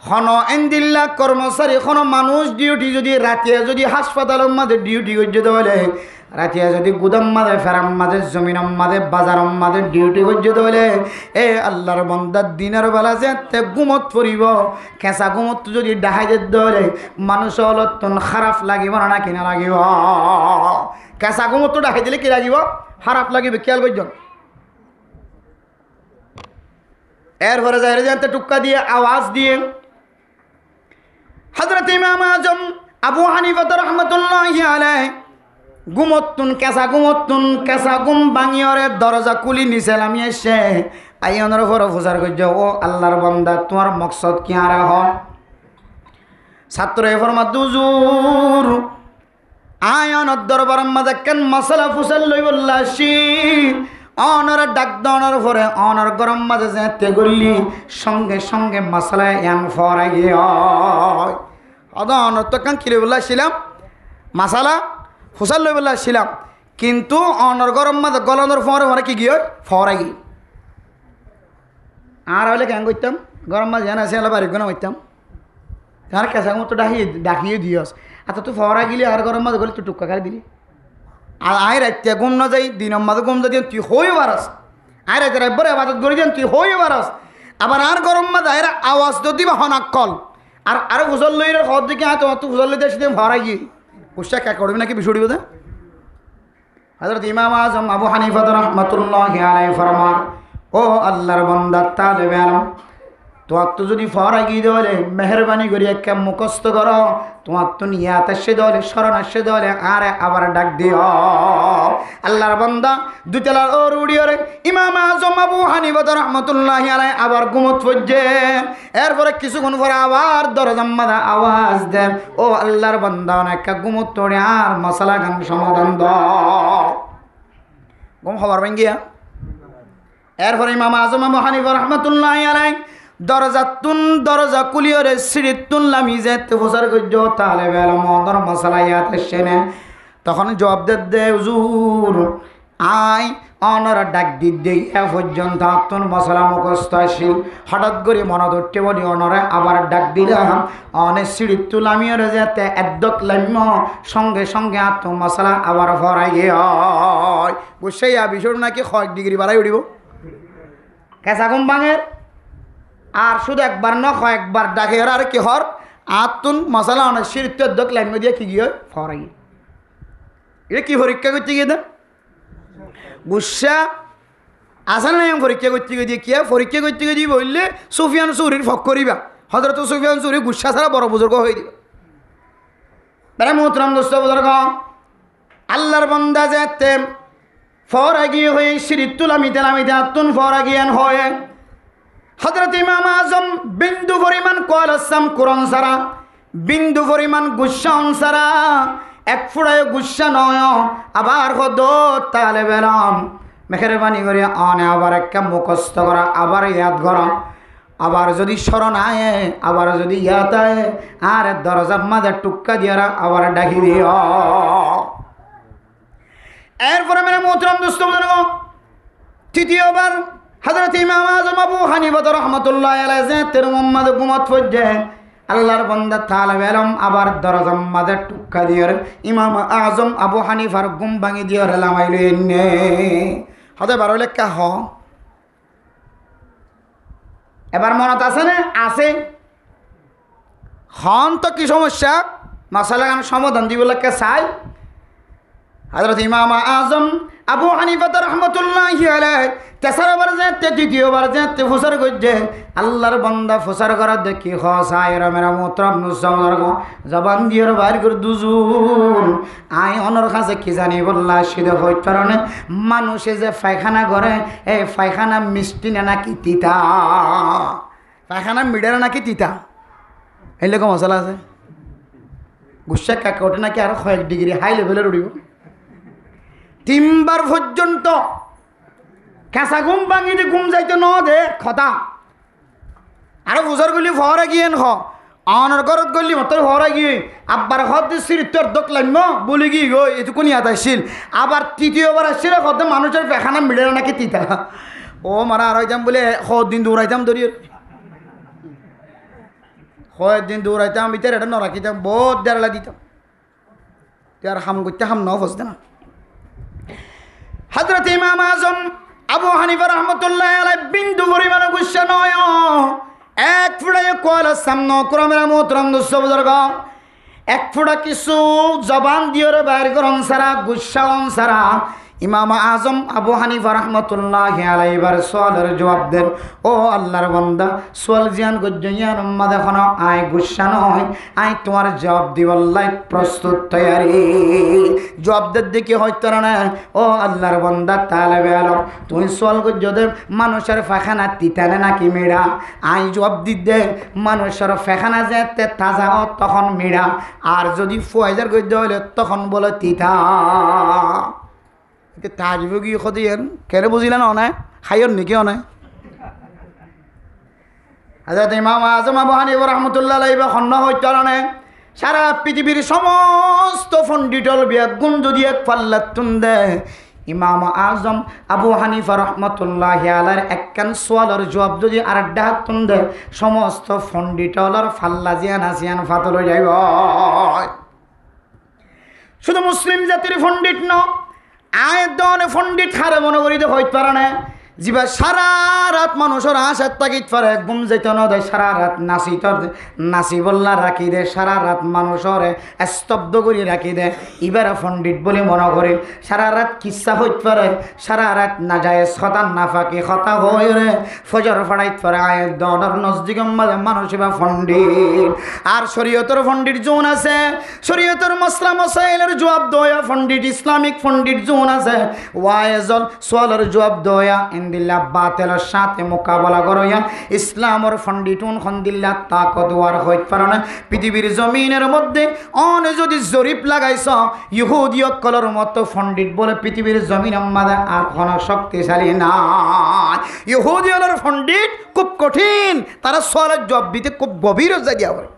হন এন্দিল্লা কর্মচারী কোনো মানুষ ডিউটি যদি রাতিয়া যদি হাসপাতালের মাঝে ডিউটি করছে তাহলে রাতিয়া যদি গুদাম মাঝে ফেরাম মাঝে জমিনম মাঝে বাজারম মাঝে ডিউটি করছে তাহলে এ আল্লাহর বন্দার দিনের বেলা যে গুমত পড়িব, কেঁচা গুমত যদি ডাহাই যেতে হলে মানুষ অলতন খারাপ লাগিব না কিনা লাগিব? কেঁচা গুমত ডাহাই দিলে কি লাগিব? খারাপ লাগিবে, খেয়াল করছেন? এরপরে যাই যে টুক্কা দিয়ে আওয়াজ দিয়ে হযরত ইমাম আজম আবু হানিফা রাহমাতুল্লাহি আলাইহি ঘুমতুন কেঁচা ঘুম ভাঙিয়রে দরজা খুলি নিচে নামি এসে আইয়নের উপর ফুজার করছে, ও আল্লাহর বান্দা তোমার মকসদ কি আর হ? ছাত্র এফর মাদুজুর আয়নের দরবার মাঝে কেন মশলা ফুসাল লই বললাসি অনর ডাক দনের পরে অনর গরম মাঝে যেতে গলি সঙ্গে সঙ্গে মশলা এন ফরাই গিয়ে অনর তো কান কিলে বললাছিলাম মশালা ফুসাল লই বললাছিলাম, কিন্তু অনর গরম মাঝে গলনের ফরে ফরে কি গিয়ে ফরাই গিয়ে আর হলে কেন করতাম গরম মাঝে এনে আসে বাড়ি গুণা করতাম তার কেঁচা মতো ডাকিয়ে দিয়স। আচ্ছা তুই ফরা গেলি আর গরম মাঝে গলি তুই টুক্কা খাই দিলি, আর আয় রাত্রে ঘুম না যাই দিনের মাঝে ঘুম যাই তুই হয়ে বারাস, আয় রাত্রে একবারে আবাদত করে দেন তুই হয়ে বারাস, আবার আর গরম মাঝে আয় আওয়াজ তো দিবা হনাক কল আর আরো ফুসল লই খবর দিকে আয় তোমার তুই ফুসল লই দিয়ে সেদিন ভরাই গিয়ে পুষা কে করবি নাকি বিষয় বোধ? হযরত ইমাম আজম আবু হানিফা রাহমাতুল্লাহি আলাইহি ফরমান, ও আল্লাহর বান্দা তালেবে আলম তোমার তো যদি ফরা গিয়ে দেওয়ালে মেহরবানি করি একটা মুখস্থ করো, তোমার তো নিয়াত আসে দেওয়ালে স্মরণ আসে দেওয়ালে আর আবার ডাক দিও। আল্লাহর বান্দা দুতলার ওর উড়িয়ে ইমাম আজম আবু হানিফা রাহমাতুল্লাহি আলাইহি আবার ঘুমত পড়ছে। এরপরে কিছুক্ষণ পরে আবার দরজার মাঝে আওয়াজ দেন, ও আল্লাহর বান্দা একটা ঘুমত তোড়ে আর মশলা গান সমাধান দাও। ঘুম খবর ভাঙ্গিয়া এরপরে ইমাম আজম আবু হানিফা রাহমাতুল্লাহি আলাইহি দরজা কুলিয়রে সিঁড়িতুন লামি যেতে প্রচার করছ তাহলে বেলা মদর মশলা ইয়াত সেনে তখন জবাব দে হুজুর আয় অনরা ডাক দিতে এ পর্যন্ত আত্মন মশলা মুখস্থ আসিল, হঠাৎ করে মনে ধরতে বলি অনরে আবার ডাক দিলাম অনেক সিঁড়িতুন লামিয়রে যেতে একদক লাম্য সঙ্গে সঙ্গে আত্ম মশলা আবার ভরাই গিয়ে বুঝছে বিষয় নাকি কয়েক ডিগ্রি বাড়াই উঠিব কেঁচা ঘুম ভাঙের আর শুধু একবার ন কয়েকবার ডাকে আর কি হর আতুন মশলা অনেক সিঁড়িতে দক লাইন দিয়ে কি গিয়ে ফরাই এটা কি পরীক্ষা করতে গিয়ে দেন গুসা আসা না পরীক্ষা করতে গিয়ে দিয়ে কি পরীক্ষা করতে গিয়ে দিয়ে বললে সুফিয়ান চৌরির ফক করিবা হজরত সুফিয়ান চৌরি গুসা ছাড়া বড় বুজুর্গ হয়ে দিবা বেড়া মোহতরম দোস্ত বুজুর্গ আল্লাহর বান্দা যেতে ফরা গিয়ে হয়ে সিঁড়িত লামিতে আতুন ফরা গিয়ান হয়ে হযরত ইমাম আজম বিন্দু পরিমাণ কলসাম কোরআন সারা বিন্দু পরিমাণ গুসা সারা এক ফুড়ায় গুসা নয় আবার কত তালে বেলাম মেহরবানি করে আনে আবার একটা মুখস্থ করা আবার ইয়াদ করা আবার যদি স্মরণ আয়ে আবার যদি ইয়াদ আয়ে আর দরজার মাঝে টুক্কা দিয়া আবার ডাকি দিও। এরপরে মেরে মোহতরম দোস্ত তৃতীয়বার হযরত ইমাম আজম আবু হানিফা রাহমাতুল্লাহি আলাইহি তের মোহাম্মদ ঘুমত পড়ছে আল্লাহর বান্দা তালেবে আলম আবার দরজার মাঝে টুক্কা দিয়ে ইমাম আজম আবু হানিফার ঘুম ভাঙি দিয়ে লামাইল এনে হতে বারো লেখা হ এবার মনত আছে না আছে হন তো কি সমস্যা মশলা গান সমাধান দিব লেখা চাই হযরত ইমাম আজম আবু হানিফা রহমতুল্লাহি আলাইহি তেসারবার যেতে দ্বিতীয়বার যেতে ফসর করছে আল্লাহর বান্দা ফসর করার দেখি হসায়রা মেরা মোহতরম নুসাওয়ার জবান দিয়ে বাইর করে দুজুন আই অনর কাছে কি জানি বললা সিধে হইত কারণে মানুষে যে পায়খানা করে এই পায়খানা মিষ্টি না নাকি তিতা পায়খানা মিডার নাকি তিতা এই লোক মশলা আছে গুসা কাকে ওঠে নাকি আর কয়েক ডিগ্রি হাই লেভেলের উড়িব 3 বার পর্যন্ত কাঁচা ঘুম ভাঙিতে ঘুম যাইতে ন দে খতা আর বুঝার গলি ফহরা গিয়ে খ অনর ঘরত গলি মতর ফহরা গিয়ে আব্বার হদ সিরিতর দোক লাগম বলি গিয়ে গো এটুকুনি আতাইছিল আবার তৃতীয়বার আসছিল হতে মানুষের পেখানা মিলে নাকি তিতা ও মারা আর হইতাম বলে দিন দৌড়াইতাম দৌড়িয়ে দিন দৌড়াইতাম ভিতরে এটা নরাকিতাম বহুত দেড়লা দিতাম তুই আর হাম করতে হাম ন ফসতে না হযরত ইমাম আজম আবু হানিফা রহমতুল্লাহ আলাইহি বিন্দু পরিমাণ গুসা নয় এক ফুটায় কয়লা সামনে ক্রমের মোহতরম দুঃসবুজর্গ এক ফুটা কিছু জবান দিয়ে বাইর করন সারা গুসান সারা ইমাম আজম আবু হানিফা রহমতুল্লাহ আলাইহি বার সওয়ালের জবাব দেন ও আল্লাহর বান্দা সওয়াল জিয়ান গজ্জিয়ান উম্মা দেখো আই গুসা নয় আই তোমার জবাব দিবাল্লাই প্রস্তুত তৈয়ারি জবাব দিকে হইতো না ও আল্লাহর বান্দা তালেবে আলম তুই সওয়াল গজ্জদে মানুষের পায়খানা তিতানে নাকি মেড়া আই জবাব দিতে মানুষের পায়খানা যেতে তাজা তখন মেড়া আর যদি ফুয়াইজার গজ্জ হইলে তখন বলে তিতা তাজিব কি সদিয়েন কেরে বুঝিলেন অনায় খাইয়র নাকি অনায় হযরত ইমাম আজম আবু হানিফা রাহমাতুল্লাহ আলাইহি খন্ন হইতারনে সারা পৃথিবীর সমস্ত পণ্ডিতল বিয়াগুণ যদি এক পাল্লাত তুন্দে ইমাম আজম আবু হানিফা রহমতুল্লাহ আলাইহির একখান সোয়ালের জবাব যদি আর ডাহাত তুন্দে সমস্ত পণ্ডিতলর ফাল্লা জিয়ান আসিয়ান ফাতল যাইব শুধু মুসলিম জাতির পণ্ডিত ন আয় দনে পণ্ডিত হারে মনে করিতে হইতে পারে না যা সারা রাত মানুষের আশার তাকিত পারে ঘুম যেতে ন দেয় সারা রাত নাচি বল্লা রাখি দে সারা রাত মানুষের স্তব্ধ করে রাখি দে এবারে পণ্ডিত বলে মনে করি সারা রাত কিচ্ছা হইতে পারে সারা রাত না যায় শতান না ফাঁকি হতা হয়ে রে ফজর ফাড়াইতে পারে আয়ের দনের নজদিক মানুষ বা পণ্ডিত আর শরীয়তের পণ্ডিত জোন আছে শরীয়তের মশলা মশাইলের জবাব দয়া পণ্ডিত ইসলামিক পণ্ডিত জোন আছে ওয়াইজল সোয়ালের জবাব দয়া দিল্লা বাতেলের সাথে মোকাবেলা করিয়া ইসলামর ফন্ডিটুন খন্দিল্লা তাকতওয়ার হইতে পারে না পৃথিবীর জমিনের মধ্যে অন যদি জরিপ লাগাইছ ইহুদিয় কলর মতো ফন্ডিট বলে পৃথিবীর জমিন আমাদের আর কোনো শক্তিশালী না ইহুদিয়র ফন্ডিট খুব কঠিন তারা সোয়ালের জবাব দিতে খুব গভীর জায়গা করে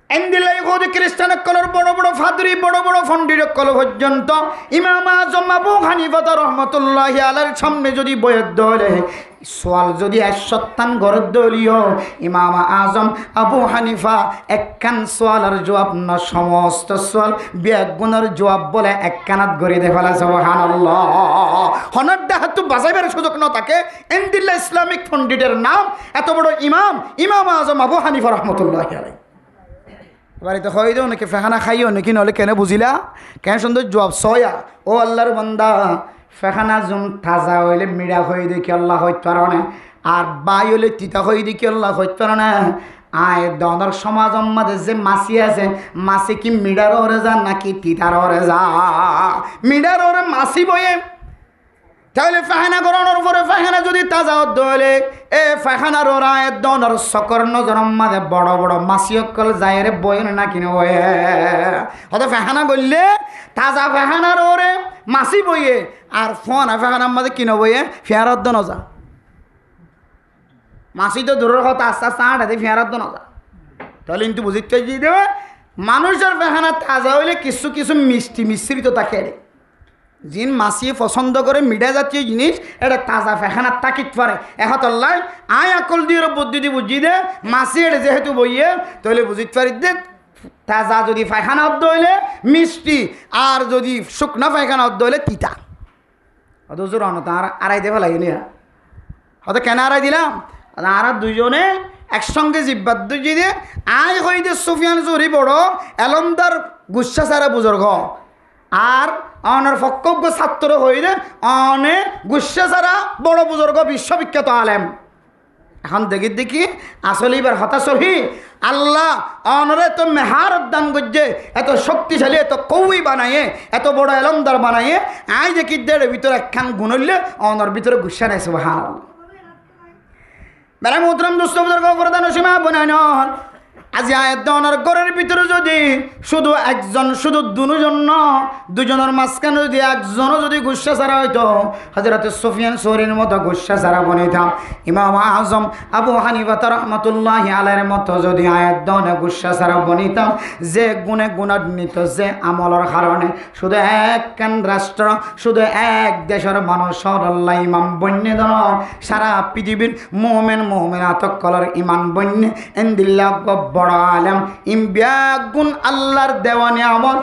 এন্দিল্লা ইহুদি খ্রিস্টান কলর বড় বড় ফাদরি বড় বড় ফন্ডির কল পর্যন্ত ইমাম আজম আবু হানিফা রহমতুল্লাহ আলাইহির সামনে যদি বয়দ দলে সোয়াল যদি 1 গরদ দলীয় ইমাম আজম আবু হানিফা একখান সোয়ালের জবাব না সমস্ত সোয়াল বেগুনের জবাব বলে একখানাত গড়ি দে ফেলা সুবহানাল্লাহ হনর ডাহাত বাজাইবার সুযোগ না থাকে এন্দিল্লা ইসলামিক পণ্ডিতের নাম এত বড় ইমাম আজম আবু হানিফা রহমতুল্লাহ আলাইহি বাড়িতে হয়ে দেও নাকি ফেখানা খাইও নাকি নহলে কেন বুঝিলা কেন সুন্দর জবাব সয়া ও আল্লাহর বান্দা ফেখানা জুম তাজা হইলে মিড়া হয়ে দেখি আল্লাহ হইতে পারে না আর বাই হইলে তিতা হয়ে দেখি আল্লাহ হইতে পারে না আয় দনের সমাজ আমাদের যে মাছি আছে মাছি কি মিড়ার ওরে যা নাকি তিতার ওরে যা মিড়ার ওরে মাছি বয়ে তাহলে ফাহানা করানোর পরে ফাহানা যদি তাজা হলে এ ফাহানার ওরা দনের সকর নজর মাঝে বড় বড় মাসিয়কল যায় রে বইন না কিনে বয়ে হয়তো ফাহানা বললে তাজা ফাহানার ওরে মাসি বইয়ে আর ফোনা ফাহানার মাঝে কিনে বইয়ে ফেয়ারত নজা মাসি তো দূরের কথা আস্তে আস্তে আটাতে ফেয়ারত নজা তাহলে কিন্তু বুঝিতে দেবে মানুষের ফাহানা তাজা হইলে কিছু কিছু মিষ্টি মিশ্রিত থাকে জিন মাছিয়ে পছন্দ করে মিঠা জাতীয় জিনিস এটা তাজা ফেখানার তাকিত পারে এহতল্লাই আয় আকল দিয়ে বুদ্ধি দিয়ে বুঝি দে মাছি এটা যেহেতু বইয়ে তাহলে বুঝিতে পারি দে তাজা যদি পায়খানা অর্ধ হইলে মিষ্টি আর যদি শুকনা পায়খানা অর্ধ হইলে তিতা অত জোর অনত আর আড়াই দেওয়া লাগেনি হয়তো কেন আড়াই দিলাম আর দুইজনে একসঙ্গে জিব্বাদ দুই দিয়ে আয় হইতে সুফিয়ান জুরি বড় এলমদার গুচ্ছা সারা বুজুর্গ আর অনের ফক্কজ্ঞ ছাত্র হইলে অনে গুসা ছাড়া বড় বুজুর্গ বিশ্ববিখ্যাত আলেম। এখন দেখি আসলে এবার হতাশ হই আল্লাহ অনরে এত মেহার দান করছে, এত শক্তিশালী, এত কৌই বানাইয়ে, এত বড় এলমদার বানাইয়ে আই দেখি দেড়ের ভিতরে একখান গুণলে অনর ভিতরে গুসা নাই। সুবহানাল্লাহ। মেরা মোহতরম দোস্ত বুজুর্গ প্রধান সীমা বনায় আজি আয়াত অনর ঘরের ভিতরে যদি শুধু একজন, শুধু দুজনের মাঝখানে যদি একজনও যদি গুসা ছাড়া হইতো, হযরত সুফিয়ান সৌরীর মতো গুসা ছাড়া বনিতাম, ইমাম আজম আবু হানিফা রাহমাতুল্লাহি আলাইহির মতো যদি আয়াত দনে গুসা ছাড়া বনিতাম, যে গুণে গুণান্বিত, যে আমলের কারণে শুধু একখান রাষ্ট্র, শুধু এক দেশের মানুষ আল্লাহ ইমাম বন্যে দন সারা পৃথিবীর মুমিনাত কলর ইমান বন্যে এন্দিল্লাহ বড় আলেম ইমবিয়াগুন আল্লাহর দেওয়ানি আমল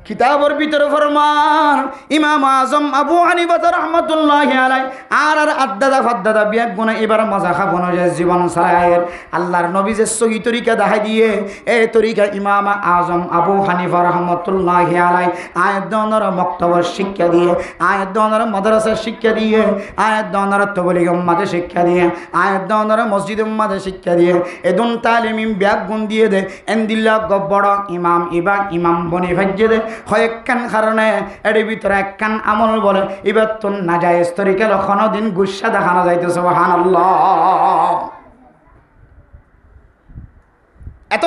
কিতাবের ভিতরে ফরমান ইমাম আজম আবু হানিফা রাহমাতুল্লাহি আলাইহি আর আদাদা ফাদাদা বিয়াক গুণা এবার মজা খাবো না যে জীবন সারায়ের আল্লাহর নবী যে সহি তরিকা দেখাই দিয়ে এই তরিকা ইমাম আজম আবু হানিফা রাহমাতুল্লাহি আলাইহি আয়াত দনের বক্তব্য শিক্ষা দিয়ে, আয়াত দনের মাদ্রাসা শিক্ষা দিয়ে, আয়াত দনের তাবলীগ উম্মাতে শিক্ষা দিয়ে, আয়াত দনের মসজিদ উম্মাতে শিক্ষা দিয়ে এদুন তালিম বিয়াক গুণ দিয়ে দে এন্দিল্লাহ বড় ইমাম ইমাম বনি ভাজ্যে দে কয়েকখান কারণে এর ভিতরে একখান আমল বলে এবার তো নাজায়েজ তরিকা কোনো দিন গুসা দেখানো যাইতে। সুবহানাল্লাহ। এত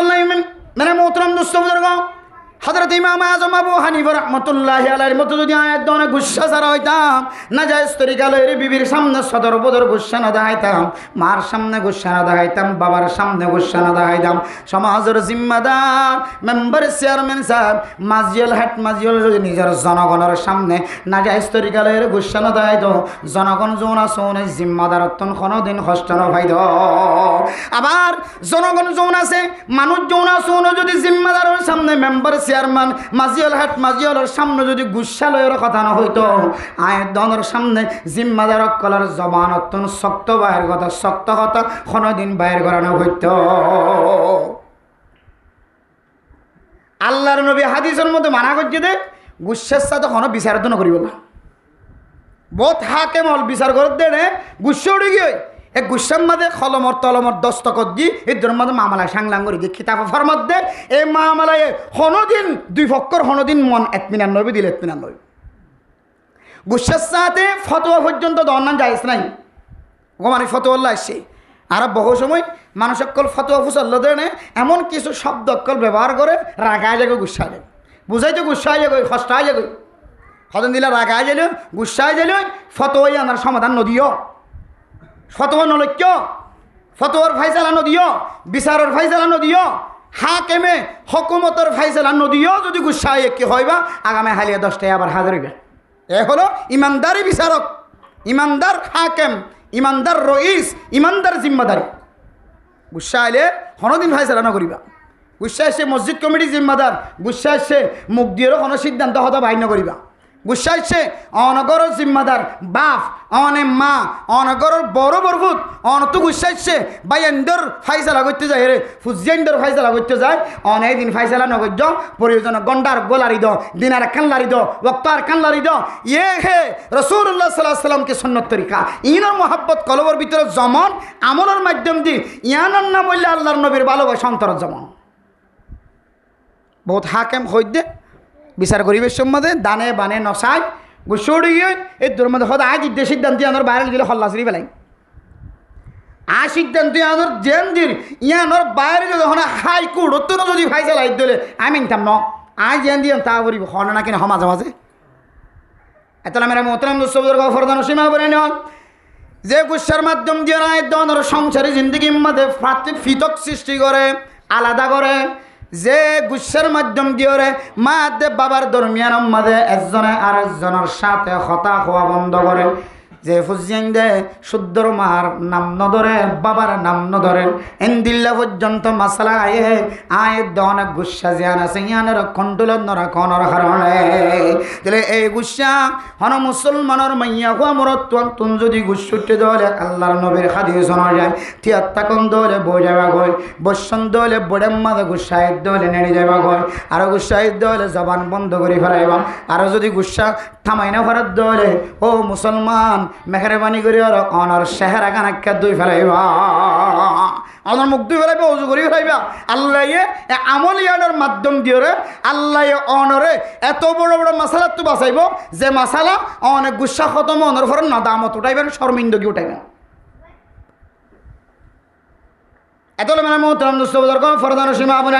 মানে মোহতরম দোস্ত বুজুর্গ হযরত ইমাম আজম আবু হানিফা রাহমাতুল্লাহি আলাইহির মতো যদি আয়াত দনে গুসা ছাড়া হইতাম, নাজায়েজ তরিকা লইরে বিবির সামনে সদর বদর গুসা না দেখাইতাম, মার সামনে গুসা না দেখাইতাম, বাবার সামনে গুসা না দেখাইতাম, সমাজের জিম্মাদার মেম্বার চেয়ারম্যান সাহেব মাজিয়াল হেড মাজিয়াল যদি নিজের জনগণের সামনে নাজায়েজ তরিকা লইরে গুসা না দেখাইতো, জনগণ যৌনা সৌনে জিম্মাদার কোনোদিন কষ্ট না পাইত। আবার জনগণ যৌন আছে, মানুষ যৌনা সৌন যদি জিম্মাদারের সামনে মেম্বার চেয়ারম্যান মাজিয়াল হাট মাজিয়ালের সামনে যদি গুসালয়ের কথা না হইতো, আয়াত দনের সামনে জিম্মাদার কলার জবান অত্যন্ত শক্ত বাইর কথা, শক্ত কথা কোনোদিন বাইর করানো হইতো। আল্লাহর নবী হাদিসের মধ্যে মানা করছে দে গুসার সাথে কোনো বিচার তো না করিব না। বহুত হাকেম হল বিচার করে দে গুসা উঠে গিয়ে এক গুসার মাঝে কলমর তলমর দস্তকত দি এদের মধ্যে মামলায় সাংলাং করে দিয়ে খিতাফার মধ্যে এই মামলায় হনদিন দুই পক্ষর হনদিন মন এতমিনার নবী দিল এতমিনার নবী। গুসার সাথে ফতোয়া পর্যন্ত দন্নান যাইস নাই গোমানি ফতোয়াল্লা আসছে। আর বহু সময় মানুষ অকল ফতোয়া ফুসল্লা দেয় এমন কিছু শব্দ অকল ব্যবহার করে রাগায় যাবে গুসায় যাবে, বুঝাইতে গুসায় যাবে, কষ্টায় যাবে, হদন দিলে রাগায় যাইলে গুসায় যাইলে ফতোয়াই আনার সমাধান নদীয়, ফতোয়া নলক্য ফতোয়ার ফাইসালা নদীয়, বিচারের ফাইসালা নদীয়, হাকেমে হকুমতের ফাইসালা নদীয় যদি গুসায় কি হইবা আগামী হালিয়া 10টায় আবার হাজার হইবে। এ হলো ইমানদারি বিচারক, ইমানদার হাকেম, ইমানদার রইস, ইমানদার জিম্মাদারি। গুসা আইলে কোনোদিন ফাইসালা না করিবা। গুসা এসে মসজিদ কমিটির জিম্মাদার, গুসা এসে মুখ দিয়েও কোনো সিদ্ধান্ত হতে বাইর না করিবা। গুসা এসে অনগরের জিম্মাদার বাপ, অনে মা, অনগরের বড় বরফুত অনতো গুসা এসে বা এন্ডর ফাইসালা করতে যায় রে ফুজিয়েন্ডর ফাইসালা করতে যায় অনেক দিন ফাইসালা নগর্য প্রয়োজন গন্ডার গোলারি দ দিনার কানলারি দ ওক্তার কানলারি দ ইয়ে হে রাসূলুল্লাহ সাল্লাল্লাহু আলাইহি সাল্লামকে সুন্নত তরিকা ইনার মোহাব্বত কলবর ভিতরে জমন আমলের মাধ্যম দিয়ে ইয়ানার না বললে আল্লাহর নবীর ভালোবাসা অন্তর জমন। বহুত হাকেম হইদে বিচার করিবের সম্বন্ধে দানে বানে নসাই গুসড়ি এই তোর মধ্যে হয়তো আজ ইদ্যে সিদ্ধান্ত আনোর বাইরে দিলে হল্লা সিঁড়ি পেলাই আ সিদ্ধান্ত আনোর জেন দিন ইয়ানোর বাইরে যখন হাইকোর্ট অত্যন্ত যদি ফাইসাল আই দিলে আমি নিতাম ন আই জেন দিয়ে তা করিব হন না কিনা মাঝে মাঝে এত মেরা মোহতরম দুঃসবুজুর্গ ফরদান সীমা বলে নেওয়া যে গুসার মাধ্যম দিয়ে রায় দনের সংসারী জিন্দগির মধ্যে ফিতক সৃষ্টি করে, আলাদা করে। যে গুসার মাধ্যম দিয়ে মা দে বাবার দরমিয়ান মাঝে একজনে আরেকজনের সাথে হতা হওয়া বন্ধ করে, যে ফুজিয়ান দে শুদ্ধর মার নাম নধরে বাবার নাম নধরেন এন্দিল্লা পর্যন্ত মাসালা আয় দন গুসা জিয়ান আছে ইয়ানের কন্ট্রোল নরা কনর কারণে তাহলে এই গুসা হন মুসলমানের মাইয়া হুয়া মরত্বন তুন যদি গুসুটে দলে আল্লাহর নবীর হাদিস শোনা যায় তিয়াত্তাকন দলে বই যাবা গয় বসন দলে বড়ে মাদা গুসাইদ দলে নেড়ে যাবা গয় আর গুসাইদ দলে জবান বন্ধ করে ফেলাইবা আর যদি গুসা থামাই না ফেরার দলে ও মুসলমান মেহরবানি করে আর অনর চেহারা কানাক্কা দুই ফেলাইবা আমার মুখ দুই ফেলাইবা অজু করে ফেলাইবা আল্লাহ আমল ইয়ানোর মাধ্যম দিয়ে রে আল্লাহ অনরে এত বড় বড় মাসালা তো বাঁচাইব যে মাসালা অনেক গুসা খতম অনর ফর নাদামত উঠাইবেন শর্মিন্দগি উঠাইবেন এত মানে মোহতরম দোস্ত ফরদান সীমা আবুল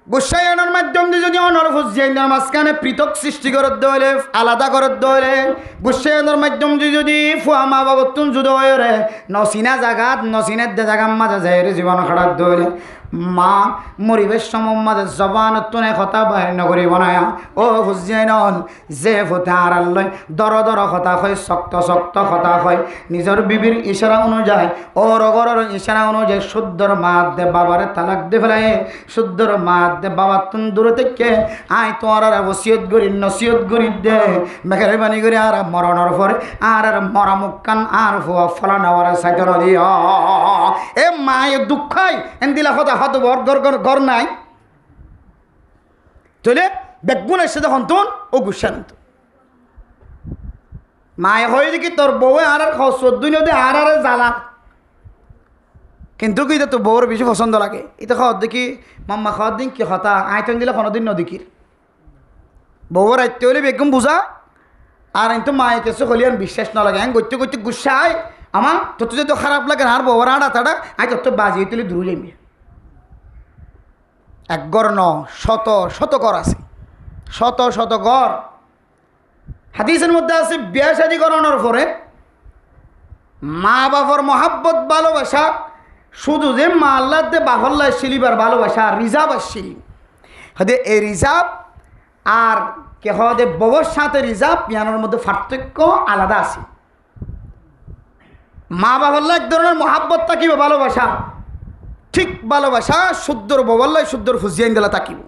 গুসাইনের মাধ্যম দিয়ে যদি অনর ফুজিয়াইনের মাঝখানে পৃথক সৃষ্টি করে দলে আলাদা করে দলে গুসাইনের মাধ্যম দিয়ে যদি ফুয়া মা বাবতুন যুদ্ধ হয়ে রে নসিনা জাগাত নসিনের দে জাগার মাঝে যায় জীবন খারাপ দলে মা মরিবেশ সম্মাদে জবান তুনে কথা বাহির নগরী বনায়া ও ফুজিয়াইনল যে ফুতে আড়াল লয় দর দর কথা হয় শক্ত শক্ত কথা হয় নিজের বিবির ইশারা অনুযায়ী ও রগরের ইশারা অনুযায়ী শুদ্ধর মাত দে বাবারে তালাক দে ফেলায় শুদ্ধর মাত দে বাবা তুন দূরে থেকে আয় তোমার আর ওসিয়ত করি নসিয়ত করি দে মেহরবানি করে আর মরণের পরে আর মরা মুক্কান আর ফুয়া ফলা নেওয়ার সাইকেল দিয়া এ মায়ের দুঃখাই এন দিলা কথা হত ঘর নাই চলে বেগুন এসে যখন তোন ও গুসা নিত মায়ে হয় দেখি তোর বউ আর চোদ্দই নদী আর জ্বালা কিন্তু কি তো বউর বেশি পছন্দ লাগে এটা খাওয়ার দেখি মাম্মা খাওয়ার দিন কি হতা আয়তন দিলে কোনোদিন নদীকির বউর আইতে হলে বেগুন বুঝা আর তো মায়ের কাছে হলে আর বিশ্বাস না লাগে করতে করতে গুসাই আমার তোর যদি খারাপ লাগে আর বউর আড়া তাড়া আয় তোর তো বাজিয়ে তুলে দূরে যাইবি এক গড় ন শত শত গড় আছে শত শত গড় হাদিসের মধ্যে আছে বিয়া শাদী করানোর পরে মা বাবার মহাব্বত ভালোবাসা শুধু যে মা আল্লাহ দে বাহল্লায় শিলিবার ভালোবাসা রিজার্ভ আসছিল হদে এই রিজার্ভ আর কে হদে বউর সাথে রিজার্ভ ইয়ানোর মধ্যে পার্থক্য আলাদা আছে মা বাহল্লা এক ধরনের মহাব্বত থাকিব ভালোবাসা ঠিক ভালোবাসা শুদ্ধর ববল্লায় শুদ্ধর ফুজিয়াইন দিলা তাকিব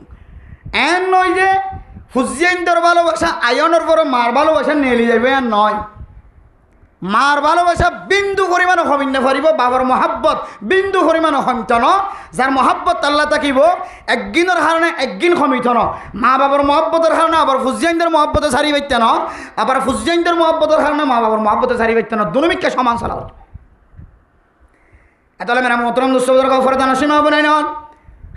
এন নয় যে ফুজিয়াইনদের ভালোবাসা আয়নের পরে মার ভালোবাসা নেলি যাবে আর নয় মার ভালোবাসা বিন্দু পরিমাণও হমিন না পারিব বাবার মহাব্বত বিন্দু পরিমাণও হমিত ন যার মহাব্বত আল্লাহ তাকিব একদিনের কারণে একদিন হমিত ন মা বাবার মহাব্বতের কারণে আবার ফুজিয়াইনদের মহাব্বতে সারি পাইতে ন আবার ফুজিয়াইনদের মহাব্বতের কারণে মা বাবার মহাব্বতে সারি পাইতে ন দুনুমিককে সমান চালাও এতলে মেরা মোহতরম দুস্থর ফরদান সীমা বনাই নন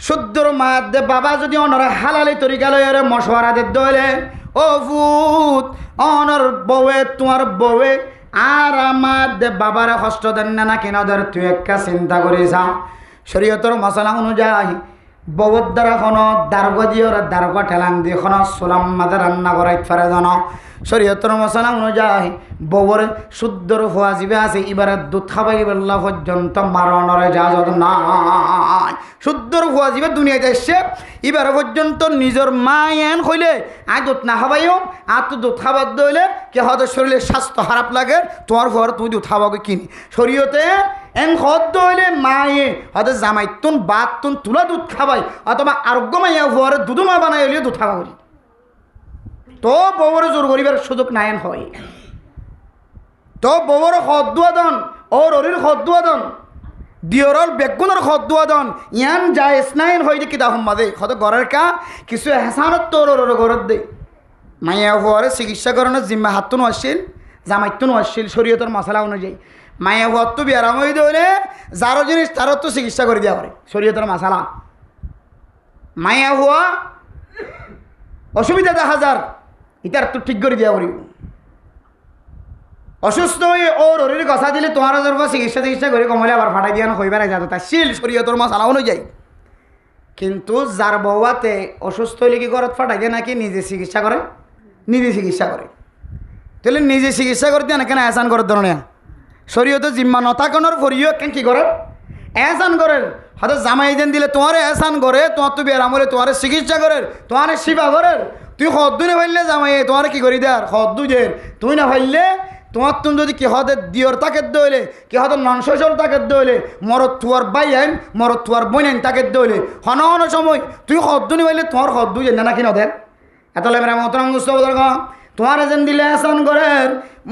শুদ্ধর মাত দে বাবা যদি অনর হালালি তরিকা লয়ে মশওয়ারা দে দলে ও ভূত অনর বউয়ে তোমার বউয়ে আর আমার দে বাবারে কষ্ট দেন না কেন ধর তুই একটা চিন্তা করে যা শরীয়তর মশলা অনুযায়ী বউর দ্বারা কোনো দার্গ দিয়ে দার্গ ঠেলাং দিয়ে কোনো সোলাম মাদে রান্না করাই পারে জন শরীয়তর মশলা অনুযায়ী বউর শুদ্ধর হওয়া যাবে আছে এবারে দুধ খাবাই বেলা পর্যন্ত মারণরে যা যত নাই শুদ্ধর হওয়া যাবে দুনিয়াতে এসছে এবারে পর্যন্ত নিজের মা এন হইলে আয় দুধ না খাবাইও আর তো দুধ খাবার দইলে কে হয়তো শরীরের স্বাস্থ্য খারাপ লাগে তোমার ঘর তুই দুধ খাবাকে কিনি শরীয়তে এন হদ্দ হইলে মায়ে হয়তো জামাইতুন বাতুন তুলা দুধ খাবাই অথবা আরোগ্য মাইয়া হওয়ার দুধু মা বানাই হইলে দুধ খাবা করি তো বউরে জোর করিবার সুযোগ নায়ন হয় তো বউর হদ্দুয়াদন ওর অরির হদ্দুয়াদন দিয়রল বেগুনের হদ্দুয়াদন ইয়ান যায় স্নায়ন হয় কি দাহম মাদে হয়তো ঘরের কা কিছু হেসানত তোর ঘরের দে মাইয়া হওয়ারে চিকিৎসা করানোর জিম্মা হাতুন আসছিল জামাইতুন আসছিল শরীয়তের মশলা অনুযায়ী মায়া হওয়ার তো বিয়ারাম হয়ে দিলে যারো জিনিস তারও তো চিকিৎসা করে দেওয়া করে শরীয়তের মশলা মায়া হওয়া অসুবিধা দেখা যার ইটার তো ঠিক করে দেওয়া করিব অসুস্থ হয়ে ওর অরির কথা দিলে তোমার চিকিৎসা করে কমলে আবার ফাটাই দিয়ে হইবার যাতো তা শিল শরীয়তর মশলা অনুযায়ী কিন্তু যার বউয়াতে অসুস্থ হইলে কি ঘরত ফাটাই দিয়ে নাকি নিজে চিকিৎসা করে নিজে চিকিৎসা করে তাহলে নিজে চিকিৎসা করতে না কেন এসান করার ধরনের শরীয়তে জিম্মা নথাকনের ভরিও কেন কি করে এহসান করেন হয়তো জামাই দেন দিলে তোমার এহসান করে তোমার তো বেরাম হলে তোমার চিকিৎসা করেন তোমার সেবা করেন তুই হদ্দু না ফাইলে জামাই তোমার কি করি দেয়ার হদ্দু যে তুই না ফাইলে তোমার তুমি যদি কি হতে দিয়র তাকে দইলে কি হতে ননশল তাকে দইলে মরত তুয়ার বাই আইন মরত তুয়ার বই আইন তাকে দইলে হন হন সময় তুই হদ্দুনি বাইলে তোমার হদ্দু যে না কি নদের এত লেমেরা মতরঙ্গ তোমার যেন দিলে আসান করেন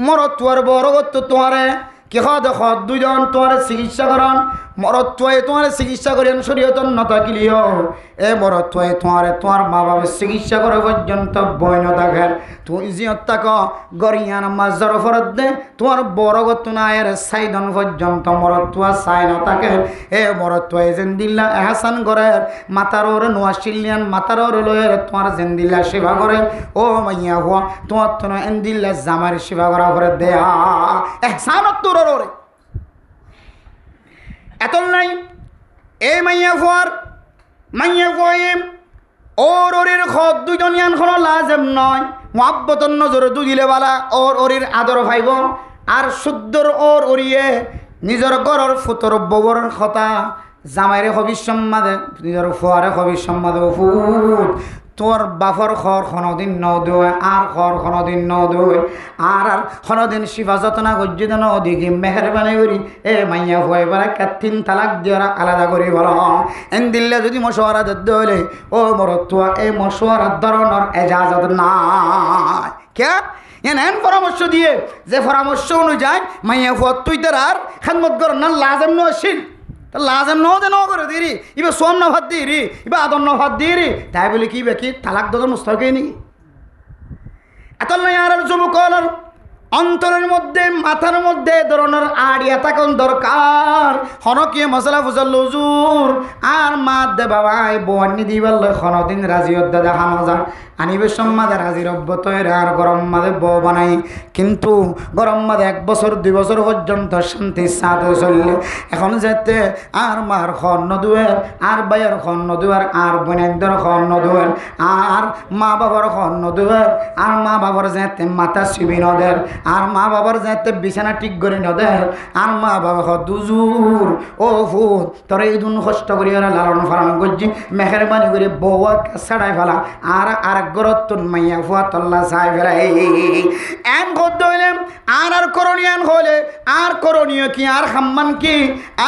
মরত তুয়ার বড় করতো তোমারে কি হদ দুজন তোমার চিকিৎসা করান মরত্বাই তোমার চিকিৎসা করেন শরীয়তন নথাকিলিও এ মরত্বাই তোমার মা বাবার চিকিৎসা করে পর্যন্ত বই নথাকের তুই জিয়ত তাক গরিয়ান মাজার ফরত দে তোমার বড় গতুনায়ের সাইদন পর্যন্ত মরত্বা চাই নথাকে এ মরত্বাই যেন দিল্লা এহাসান করে মাতার ওর নোয়াশিলিয়ান মাতার ওর লয়ের তোমার যেন দিল্লা সেবা করে ও মাইয়া হওয়া তোমার তো এন দিল্লা জামার সেবা করা করে দেয়া এহসানত তোর ওরে এতল নাই এই মাইয়া ফুয়াইম ওর ওরির খদ দুজনিয়ান কোনো লাজেম নয় মোহাব্বতন নজর দুদিলে বালা ওর ওরির আদর ভাইব আর শুদ্ধর ওর ওরিয়ে নিজের গরর ফুতর ববর কথা জামাইরে হবির সম্মাদে নিজের ফুয়ারে হবির সম্মাদে ফুট তোর বাফর খর খনদিন ন দোয় আর খর খনদিন ন দোয় আর খনদিন শিফা যতনা গজ্জিত ন দিকে মেহরবানি করি এ মাইয়া ফুয়াই পারা কাতিন তালাক দিয়ে আলাদা করি বলো এন দিল্লে যদি মশওয়ারা দলে ও মরতুয়া এই মশওয়ারার ধরনের এজাজত নাই কে এন পরামর্শ দিয়ে যে পরামর্শ অনুযায়ী মাইয়া ফুয়া তুই তার আর খানমত কর না লাজম নসিন লাজেম নদে ন করে দিরি ইবে সোম না ভাত দিরি ইবে আদম না ভাত দিরি তাই বলে কি বে কি তালাক দর মুস্তাকে নি এত নয় আর যুবকর অন্তরের মধ্যে মাথার মধ্যে ধরনের আড়িয়া থাকুন দরকার হনকিয়ে মশলা ফুসল হুজুর আর মাত দে বাবাই বন্নি দিবার খনদিন রাজিয়ত দাদা হানজার আনিবে সম্মাদে রাজির অব্যতয়ের আর গরম মাদে বউ বানাই কিন্তু গরম মাদে 1 বছর 2 বছর পর্যন্ত শান্তির সাথে চললে এখন যেতে আর মার খন্ন দুয়ের আর বাইয়ের খন্ন দুয়ের আর বোনেন্দ্র খন্ন দুয়ের আর মা বাবার খন্ন দুয়ের আর মা বাবার যেতে মাথা শিবি নদের আর মা বাবার যেতে বিছানা ঠিক করে নদের আর মা বাবা দুজুর ও ফুট তোর এই দুন কষ্ট করি লালন ফালন করছি মেহরবানি করে বউয়া ছাড়াই ফেলা আর আরেক গরতুন মাইয়া ফুয়া তল্লা চাই ফেলা এন গদ্য হইলে আর করণীয়ান হলে আর করণীয় কি আর খাম্মান কি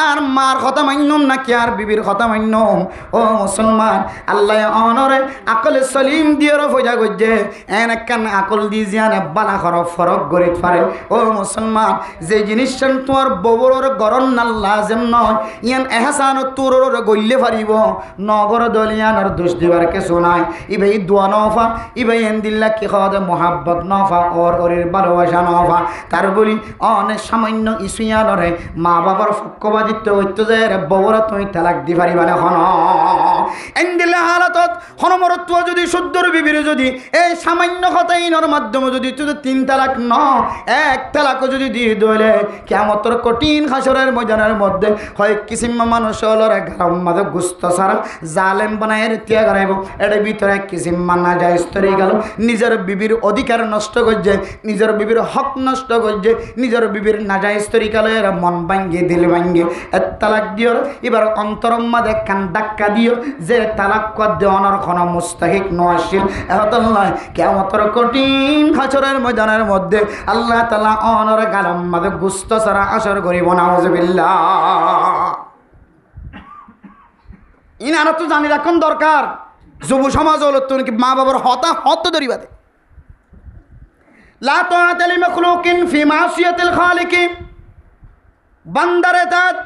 আর মার কথা মান্যম নাকি আর বিবির কথা মান্যম ও মুসলমান আল্লাহ অনরে আকলে সলিম দিয়ে ফজা গজ্জে এন একখান আকল দি জিয়ানে বালা খরফ ফরক গরিত পারে ও মুসলমান যে জিনিসটা তোমার ববর গরম না লাজেম নয় ইয়ান এহসান তোর গইলে পারিব নগর দলিয়ানোর দোষ দিবার কিছু নাই ইবে দোয়া নফা ইবে এন দিল্লা কি খদ মোহাব্বত নফা ওর ওরের ভালোবাসা নফা তার বলি অনেক সামান্য ইসুয়ানরে মা বাবার পক্ষপাতিত্ব হইতো যে ববর তুমি তালাক দি পারিবা না হন এন দিল্লা হালাতত হনমরত্ব যদি শুদ্ধর বিবির যদি এই সামান্য কথাইনর মাধ্যমে যদি তুই 3 তালাক ন 1 তালাকও যদি দিয়ে দলে কিয়ামতের কঠিন হাসরের ময়দানের মধ্যে হয় কিসিম মানুষ হলর গাম মাঝে গুস্ত সারা জালেম বানায় তিয়া করাইব এর ভিতরে কিসিম মানা যায় স্তরে গেল নিজের বিবির অধিকার নষ্ট করছে নিজের বিবির হক নষ্ট করছে নিজের বিবির নাজাইজ তরিকালের মন ভাঙ্গে দিল ভাঙ্গে তালাক দিও এবার অন্তরম মাঝে কান ডাক্কা দিও যে তালাক দেওয়ানোর কোনো মুস্তাহিক নয় এখন নয় কিয়ামতের কঠিন হাসরের ময়দানের মধ্যে আল্লাহ তাআলা অনর গালাম মাঝে গুস্ত সারা আসর করিব নাউজুবিল্লাহ ইনারা তো জানি রাখুন দরকার যুব সমাজ হল তুমি মা বাবার হত ধরিবাদে লা তাআতা লিমাখলুকিন ফি মাসিয়াতিল খালিক বান্দারে তাত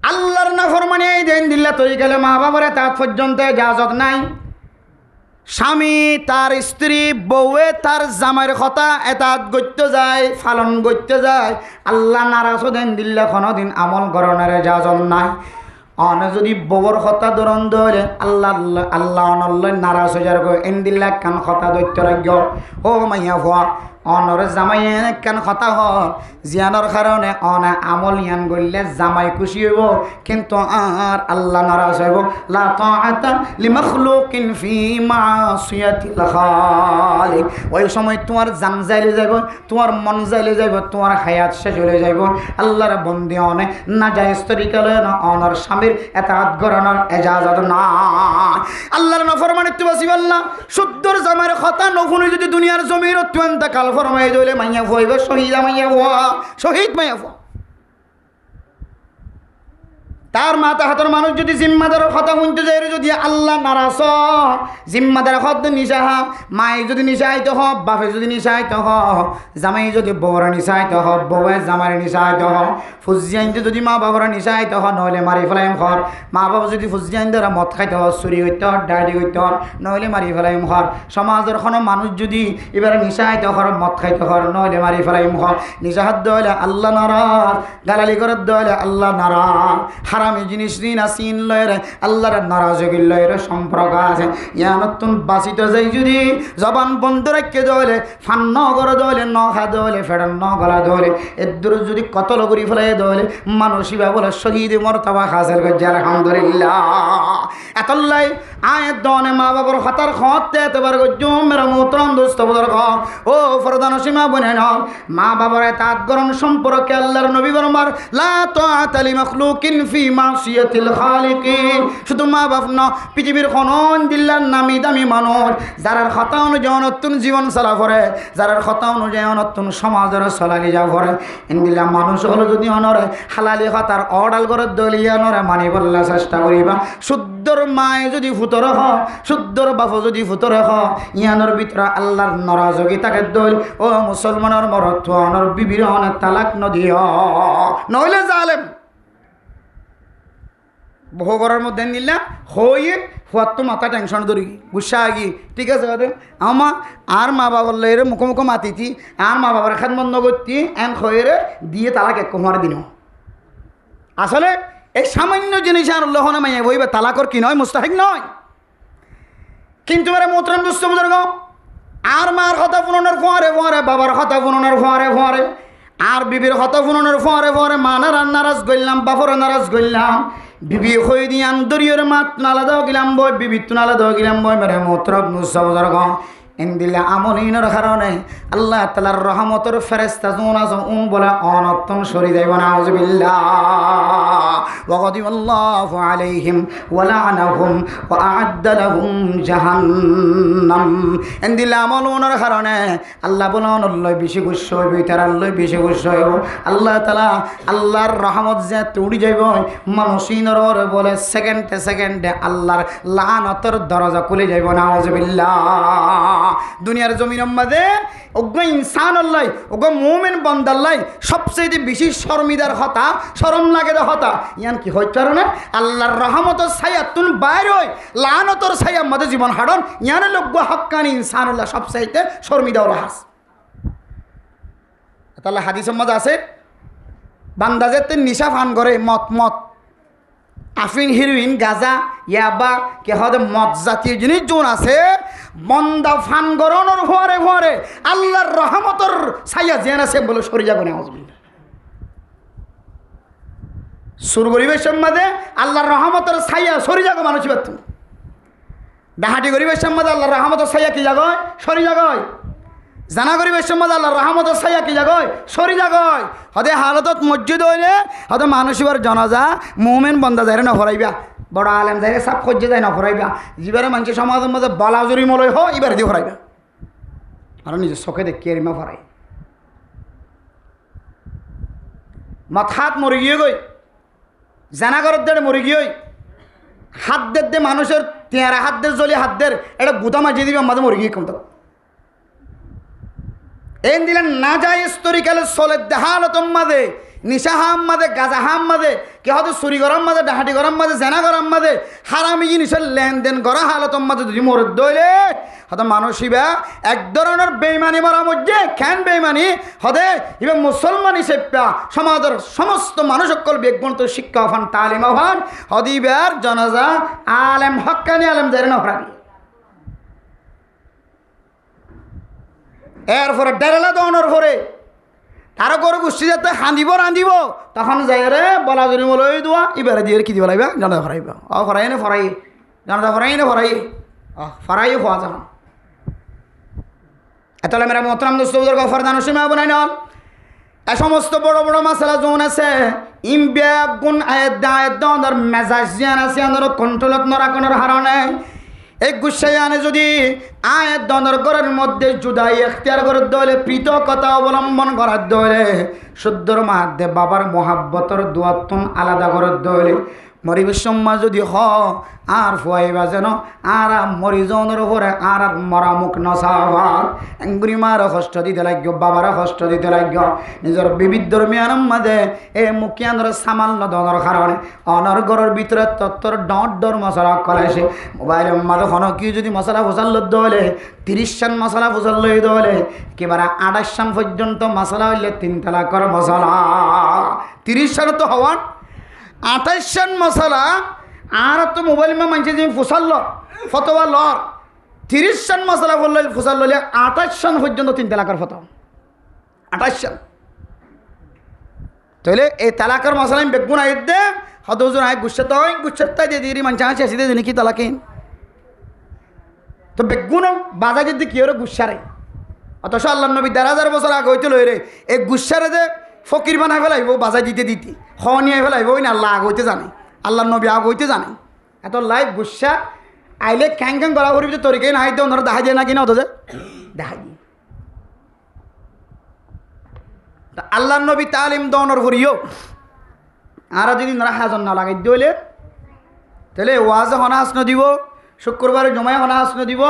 আল্লাহর নাফরমানি এই দেন দিল্লা তৈরি গেলে মা বাবারে তাত পর্যন্ত ইজাজত নাই স্বামী তার স্ত্রী বউয়ে তার জামাইয়ের কথা এতাত গইতে যায় ফালন গইতে যায় আল্লাহ নারাজ দেন দিল্লা কোনোদিন আমল করণের ইজাজত নাই অন যদি ববর কথা ধরন ধরে আল্লাহ আল্লাহ অনল্য নারাজ হয়ে যার এন দিল্লা কান কথা দৈত্য রাজ্য ও মাইয়া ভুয়া অনর জামাই কেন কথা হল জিয়ানোর কারণে অনে আমল ইয়ান করলে জামাই খুশি হইব কিন্তু আর আল্লাহ নারাজ হইব লা তাআতা লিমাখলুকিন ফি মাসিয়াতিল খালিক ওই সময় তোমার জান যাইলে যাইব তোমার মন যাইলে যাইব তোমার হায়াত শেষ হয়ে যাইব আল্লাহর বন্দি অনে নাজায়েজ তরিকালে অনর স্বামীর এতাত করানোর ইজাজত না আল্লাহর নাফরমানিত্ব বাসিব আল্লাহ শুদ্ধর জামাইয়ের কথা নফুনি যদি দুনিয়ার জমির অত্যন্ত কাল ফরমাই দইলে মাইয়া ফুয়াইবে শহীদা মাইয়া ফুয়া শহীদ মাইয়া ফুয়া তার মাথা হাতের মানুষ যদি জিম্মাদারের কথা শুনতে যায় যদি আল্লাহ নারাজ জিম্মাদারের হদ নিশাহা মায়ে যদি নিশাইতে হ বাপে যদি নিশাইতে হ জামাই যদি বউরা নিশাইতে হ বউয়ে জামাই নিশাইতে হ ফুজিয়াইতে যদি মা বাবারা নিশাইতে হ নহলে মারি ফেলাইম ঘর মা বাবা যদি ফুজিয়াইন দ্বারা মদ খাইতে হ চুরি হইতে হ ডায়েরি হইতে হ নহলে মারি ফেলাইম ঘর সমাজের কোনো মানুষ যদি এবারে নিশাইতে হর মদ খাইতে হর নহলে মারি ফেলাইম ঘর নিশাহাত দলে আল্লাহ নারাজ গালালি করে দলে আল্লাহ নারাজ হারামি জিনিস দিন আসিন লয়ের আল্লাহর নারাজগি লয়ের সম্পর্ক আছে ইয়ানতুন বাঁচিতে যাই যদি জবান বন্ধ রাখতে দলে ফান্ন করে দলে নখা দলে ফেড়ান নগলা দলে এদুর যদি কতল করি ফেলাই দলে মানসিবা বলে শহীদ মর্তবা হাসিল করছে আলহামদুলিল্লাহ এতল্লাই আয়ের দনে মা বাবার হতার খতে এতবার গজ্জু মেরা মোহতরম দোস্ত বদর ও ফরদান সীমা বনে ন মা বাবার তাত গরম সম্পর্কে আল্লাহর নবী বরমার লা তাআতা লি মাখলুকিন ফি মাসিয়াতিল খালিকিন শুধু মা বাপ ন পৃথিবীর খনন দিল্লার নামি দামি মানুষ যারা কথা অনুযায়ী নতুন জীবন চলা করে যারা কথা অনুযায়ী নতুন সমাজের চলালি যা করে ইন্দিল্লা মানুষ হলো যদি অনরে হালালি কথার অডাল করে দলিয়া নরে মানি বললা চেষ্টা করিবা শুদ্ধর মায়ে যদি ফুতর হ শুদ্ধর বাপ যদি ফুতর হ ইয়ানোর ভিতরে আল্লাহর নারাজগি তাকে দল ও মুসলমানের মরত অনর বিবির অনেক তালাক নদিও নইলে জালেম বহু ঘরের মধ্যে নিলা হয়ে হওয়ার তো মাথা টেনশন ধরি গুসা আগি ঠিক আছে আমা আর মা বাবার লয়ের মুখোমুখো মাতিতি আর মা বাবার খাত বন্ধ করতি এন হয়ে দিয়ে তালাক এক কমার দিন আসলে এই সামান্য জিনিস আর লহনে মাইয়া বইবে তালাকর কি নয় মুস্তাহিক নয় কিন্তু এরা মোহতরম দুস্থ বুজুর্গ আর মার কথা ফুননের ফোয়ারে ফোয়ারে বাবার কথা ফুননের ফোয়ারে ফোয়ারে আর বিবির কথা ফুননের ফোয়ারে ফোয়ারে মানার নারাজ গইলাম বাপর নারাজ গইলাম বিবি হয়ে দিয়ে আন্তরিয়র মাত নালাদাও গেলাম বই বিবি তো নালাদাও গেলাম বই মেরে মোহতরম দুস্থ বুজুর্গ ইন্দিল্লা আমলিনের কারণে আল্লাহ তাআলার রহমতের ফেরেশতা জোন আছে বলে অনর্থন সরি যাইব না আউযুবিল্লাহ ওয়া গাদিবাল্লাহু আলাইহিম ওয়া লাআনাহুম ওয়া আ'আদ্দা লাহুম জাহান্নাম ইন্দিল্লা আমলিনের কারণে আল্লাহ বলন আল্লাহ বেশি গুচ্ছ হইব তার আল্লাহ বেশি গুচ্ছ হইব আল্লাহ তাআলা আল্লাহর রহমত যে তুড়ি যাইব মানুষিনের বলে সেকেন্ডে আল্লাহর লাআনতের দরজা খুলে যাইব না আউযুবিল্লাহ দুনিয়ার জমিনের মধ্যে ওগো ইনসান আল্লাহ ওগো মুমিন বান্দাল্লাহ সবচেয়ে বেশি শর্মিদার হতা শরম লাগে হতা ইয়ান কি হয় কারণে আল্লাহর রহমতের ছায়া তুন বাইর হই লানতর ছায়া মধ্যে জীবন হাড়ন ইয়ানে লোক হক্কানি ইনসান আল্লাহ সবচেয়ে শর্মিদা রাহাস তাহলে হাদিসের মধ্যে আছে বান্দা যেতে নিশা ফান করে মত আফিন হিরোইন গাজা ইয়াবা কে হদে মদ জাতীয় জিনিস যোন আছে বন্দা ফান গরনের ভরে ভরে আল্লাহর রহমতের ছায়া জেন আছে বলে সরে যাবে না সুর গরিবের মধ্যে আল্লাহর রহমতের ছায়া সরে যাবে মানুষ তুমি ডাহাটি গরিবের মধ্যে আল্লাহর রহমতের ছায়া কি জায়গায় সরে জায়গায় জানা গরিবের মধ্যে আল্লাহর রহমতের ছায়া কি জায়গায় সরি জায়গায় হদে হালতত মসজিদ হইলে হয়তো মানুষের জনাজা মুমিন বন্দা যায় না হরাইবা বড় আলেম যায় সাপ খোঁজে যায় না হরাইবা যেবারে মানুষের সমাজের মধ্যে বলাজুরি মলয় হয় এবারে দিয়ে হরাইবা আর নিজের চোখে দেখি এরিমা হরাই মাথাত মরে গিয়ে গই জানা ঘরের দেড় মরে গিয়ে হাত দে মানুষের তেয়ারা হাত দের জ্বলি হাত দের এটা গুতা মাঝিয়ে দিবে আমাদের মরে গিয়ে কমতো এন দিলেন না যায় স্তরিকালে চলে দেহালতম মাদে নিশা হাম মাদে গাজা হাম মাদে কে হয়তো চুরি গরম মাদে ডাহাটি গরম মাদে জেনা গরম মাদে হারামি জিনিসের লেনদেন করা হালতম মাদে যদি মরে দইলে হয়তো মানুষিবা এক ধরনের বেইমানি মরা মধ্যে খেন বেইমানি হদে ইবা মুসলমান হিসেবে সমাজের সমস্ত মানুষ সকল বেগবন্ত শিক্ষা হন তালিম হন হদিবার জনাজা আলেম হক্কানি আলেম যারে না হরাবি এরপরে ডেরেলা দনের পরে তারও গরু গোষ্ঠী যাতে রাঁধিব তখন যাই রে বলা জরি মলই দোয়া এবারে দিয়ে কি দিব লাগবে জানা ফরাইবা ফরাই নে ফরাই জানা ফরাই নে ফরাই ফরাই হওয়া যখন এতলে মেরা মোহতরম দোস্ত বুজুর্গ ফরদান সীমা বনাই নন এ সমস্ত বড় বড় মাসালা জোন আছে ইমবিয়া গুণ আয়াত দর মেজাজ জান আছে আন্দর কন্ট্রোলত নরাকনের হারণে এই গুসাইয়ানে যদি আয়াত দনের ঘরের মধ্যে জুদাই এখতিয়ার করার দলে পৃথকতা অবলম্বন করার দলে শুদ্ধর মাধ্যে বাবার মোহাব্বতর দুয়াত্তন আলাদা করার দলে মরিবের সময় যদি আর ফুয়াইবা যেন আর মরিজনের উপরে আর মরামুখ নসাবার এঙ্গুরি মার কষ্ট দিতে লাগবে বাবার কষ্ট দিতে লাগবে নিজের বিবিধ ধর্মীয় মাঝে এই মুখিয়ানোর সামান্য দনের কারণে অনর ঘরের ভিতরে তত্তর ডর মশলা কলাইছে মোবাইলের মাঝে হন কি যদি মশলা ফসল দলে 30 সান মশলা ফসল লই দলে একেবারে 28 সান পর্যন্ত মশলা হইলে 3 তালাকর মশলা 30 সাল তো হওয়ার 28 সান মশলা আর তো মোবাইল মা মানছে যে ফুসাল ফতোয়া লর 30 সান মশলা বললে ফুসাল লইলে 28 সান পর্যন্ত 3 তালাকের ফতোয়া 28 সান তাহলে এই তালাকের মশলা আমি বেগুন আইত দে হদজন আয় গুচ্ছাতাই দিয়ে দিরি মানছে আছে আসিদে জানি কি তালাকে তো বেগুন বাজা যদি কি ওরে গুচ্ছারে অথচ আল্লাহ নবী 1000 বছর আগে হইতে লই রে এই গুচ্ছারে যে ফকির বানাই ফেলাইব বাজা দিতে খনিয়ে ফেলাইব ওই না আল্লাহ আগ হইতে জানে আল্লাহ নবী আগ হইতে জানে এত লাইভ গুসা আইলে খ্যাং গলা করি তরিকাই না হাইতে ওনারা দেখা যায় না কিনা অত যে দেখা যায় আল্লাহ নবী তালিম দনর করিও আর যদি ওনারা হাজন না লাগাই দিলে তাহলে ওয়াজে হনা হাসন দিব শুক্রবারে জমায় হনা হাসন দিব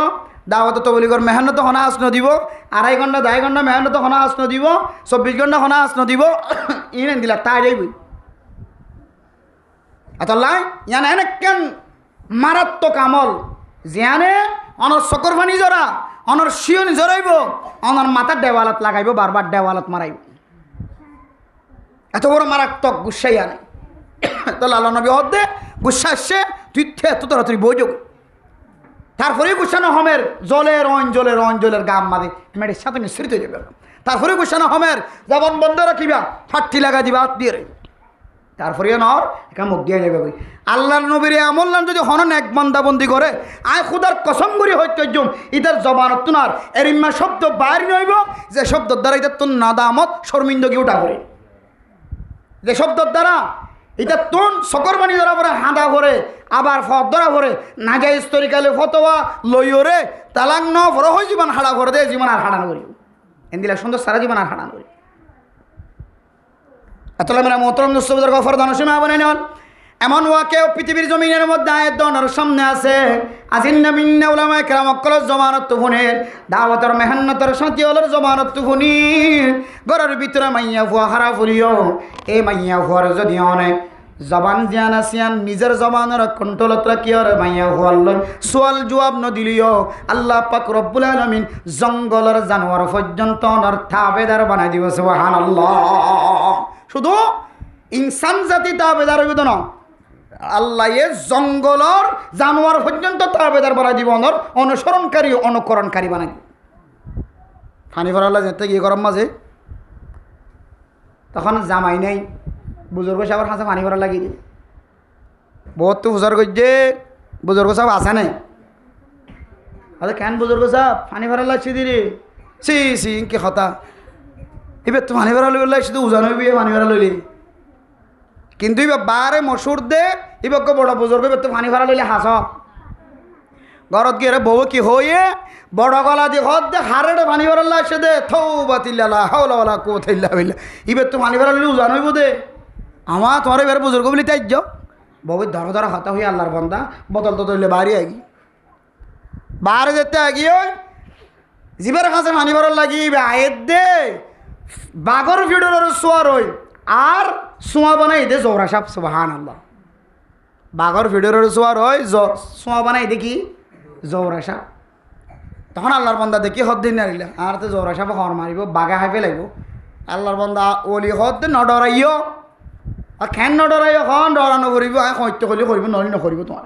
দাওয়াত তবলিগর মেহনত হনা হাসন দিব 2.5 ঘন্টা 2.5 ঘন্টা মেহনত হনা হাসন দিব 24 ঘন্টা হনা হাসন দিব ইনেন দিলা তাই যাইবই আতলাই ইয়ানে এনেকেন মারাত্মক আমল জিয়ানে অনর চকর পানি জরা অনর শিয়নি জরাইব অনর মাথার দেওয়ালত লাগাইব বারবার দেওয়ালত মারাইব এত বড় মারাত্মক গুসাই আনে তো আল্লাহ নবী হদ্দে গুসা আসছে তুই এত তাড়াতাড়ি বই যোগ তারপরে গুসানো হমের জলের অঞ্জলের গাম মাদে মেয়ের সাথে মিশ্রিত হয়ে যাবে তারপরে গুসানো হমের জবান বন্ধ রাখিবা ফাটটি লাগা দিবা হাত দিয়ে তারপরে নর একা মুখ দিয়ে যাবে বই আল্লাহর নবীর আমল নাম যদি হনন এক বন্দাবন্দি করে আয় খুদার কসম করি হইতে ইতার জবানত তুনার এরিম্মা শব্দ বাইর নইব যে শব্দর দ্বারা ইতার তোর নাদামত শর্মিন্দগি উঠা করে যে শব্দর দ্বারা এটা তোন সকরবানি ধরা পরে হাঁদা করে আবার ফত ধরা পরে নাজাইজ তরিকালে ফতোয়া লইরে তালাক ন বড় হয়ে জীবন হাড়া করে দে জীবন আর হাড়ানো করি এন্দিলা সুন্দর সারা জীবন আর হাড়ানো করি এতলা মেরা মোহতরম দোস্তবুদের গফর দানসীমা বানাই নেন এমন ওয়াকে পৃথিবীর জমিনের মধ্যে আয়ের দনের সামনে আছে আজিন্না মিন্না উলামায়ে কেরাম অকলের জমানত তুফুনের দাওয়াতের মেহনতের সাথী হলের জমানত তুফুনির ঘরের ভিতরে মাইয়া ফুয়া হারা ফুরিও এই মাইয়া ফুয়ার যদি অনেক জবান জিয়ান আসিয়ান নিজের জবানের কন্ট্রোলত রাখিয়র মাইয়া ফুয়াল সোয়াল জবাব নদিলিও আল্লাহ পাক রব্বুল আলামিন জঙ্গলের জানোয়ার পর্যন্ত অনর তাবেদার বানাই দিব সুবহানাল্লাহ শুধু ইনসান জাতি তাবেদার হইব না আল্লাহ এ জঙ্গলর জানোয়ার পর্যন্ত তাবেদার বানাই দিব অনর অনুসরণকারী অনুকরণকারী বানাই দিব ফানি ভরাল্লা যেতে গিয়ে গরম মাঝে তখন জামাই নেই বুজুর্গ সাহেবের হাতে পানি ভরা লাগিয়ে দিয়ে বহুত তো হুজার করছে বুজুর্গ সাহেব আসে নাই আরে কেন বুজুর্গ সাহেব পানি ভরা লাগছে দিদি সি কি কথা এবার তো পানি ভরা লইলে শুধু উজান হইবি পানি ভরা লইলি কিন্তু এবার বারে মসুর দে এবার বড় বুজুর্গ এবার তো পানি ভরা লইলে হাস ঘরত গিয়ে বউ কি হয়ে বড় গলা দিয়ে হদ দে হারে পানি ভরা লাগছে দে থৌ বাতিল্লা হাওলা কোথাইল্লা হইলা এবার তো পানি ভরা লইলে উজান হইব দে আমার তোমার এবার বুজুর্গ বলি তাই যাও বউয়ের ধরা হাতা হয়ে আল্লাহর বন্দা বোতল তো তৈলে বাড়ি আগি বাহারে যেতে আগিয়ে জীবের কাছে পানি ভরার লাগি আয়ের দে বাঘর ভিড়ের সোয়ার হই আর সোয়া বানাই দে জৌরা সাপ সুবহানাল্লাহ বাঘর ভিড়ের সোয়ার হয় সোয়া বানাই দেখি জৌরা সাপ তখন আল্লাহর বন্দা দেখি হদ দিন নারিলা আর তো জৌরা সাপ হর মারিব বাঘা হাই ফেলাইব আল্লাহর বন্দা ওলি হদ দিন ন ডরাইও আর খেন ন ডরাইও খন ডরানো করিব সত্য করলে করিব নলি নকরিব তোমার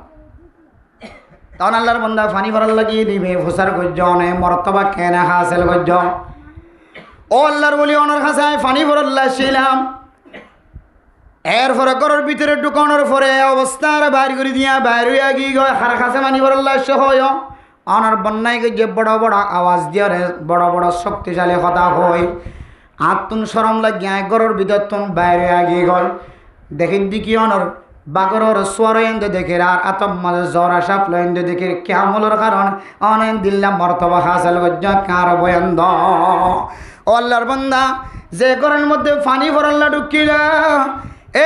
তখন আল্লাহর বন্দা ফানি ভরার লাগিয়ে দিবে ফুসার গজ্জনে মরতবা কেনা হাসেল গজ্জ ও আল্লাহর বলি ওনার কাছে ফানি ভরাল্লা ছিলাম এরপরে ঘরের ভিতরে ঢুকানোর পরে অবস্থার বাইর করে দিয়া বাইর হইয়া গিয়ে গয় হার কাছে ফানি ভরাল্লা সে হয় অনার বন্যায় যে বড় বড় আওয়াজ দিয়ে বড় বড় শক্তিশালী কথা হয় আত্মন সরম লাগিয়া ঘরের ভিতর তুন বাইরে গিয়ে গল দেখেন দিকি অনর বাগরর সোয়ারয়েন্দ দেখে আর আতম্মাদ জরা সাপলয়েন্দ দেখে কেমলের কারণ অনেক দিল্লা মর্তবা হাসিল গজ্জ কার বয়ন্দ ও আল্লাহর বান্দা যে ঘরের মধ্যে পানি ভরাল্লা ঢুকিলা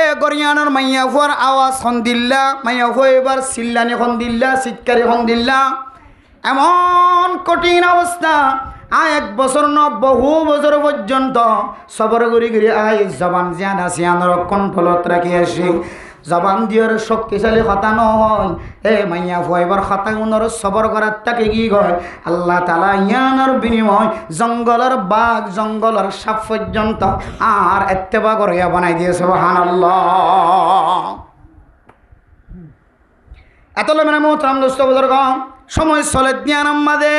এ গরিয়ানোর মাইয়া ফুয়ার আওয়াজ খন দিল্লা মাইয়া ফুয়া এবার চিল্লানি খন দিল্লা চিৎকারি খন দিল্লা এমন কঠিন অবস্থা আয় 1 বছর ন বহু বছর পর্যন্ত সবর করি করি আয় জবান জিয়ান আসিয়ানোর কণ্ঠলত রাখি আসি জবান দিয়ের শক্তিশালী কথা নহয় এ মাইয়া ফুয়াইবার কথা গুণর সবর করার তাকে কি কয় আল্লাহ তাআলা ইয়ানোর বিনিময় জঙ্গলের বাঘ জঙ্গলের সাপ পর্যন্ত আর ইত্তেবা করিয়া বানাই দিয়ে সুবহানাল্লাহ। এত মানে মোহতরাম দোস্ত বুজুর্গ সময় চলে জ্ঞান আমাদে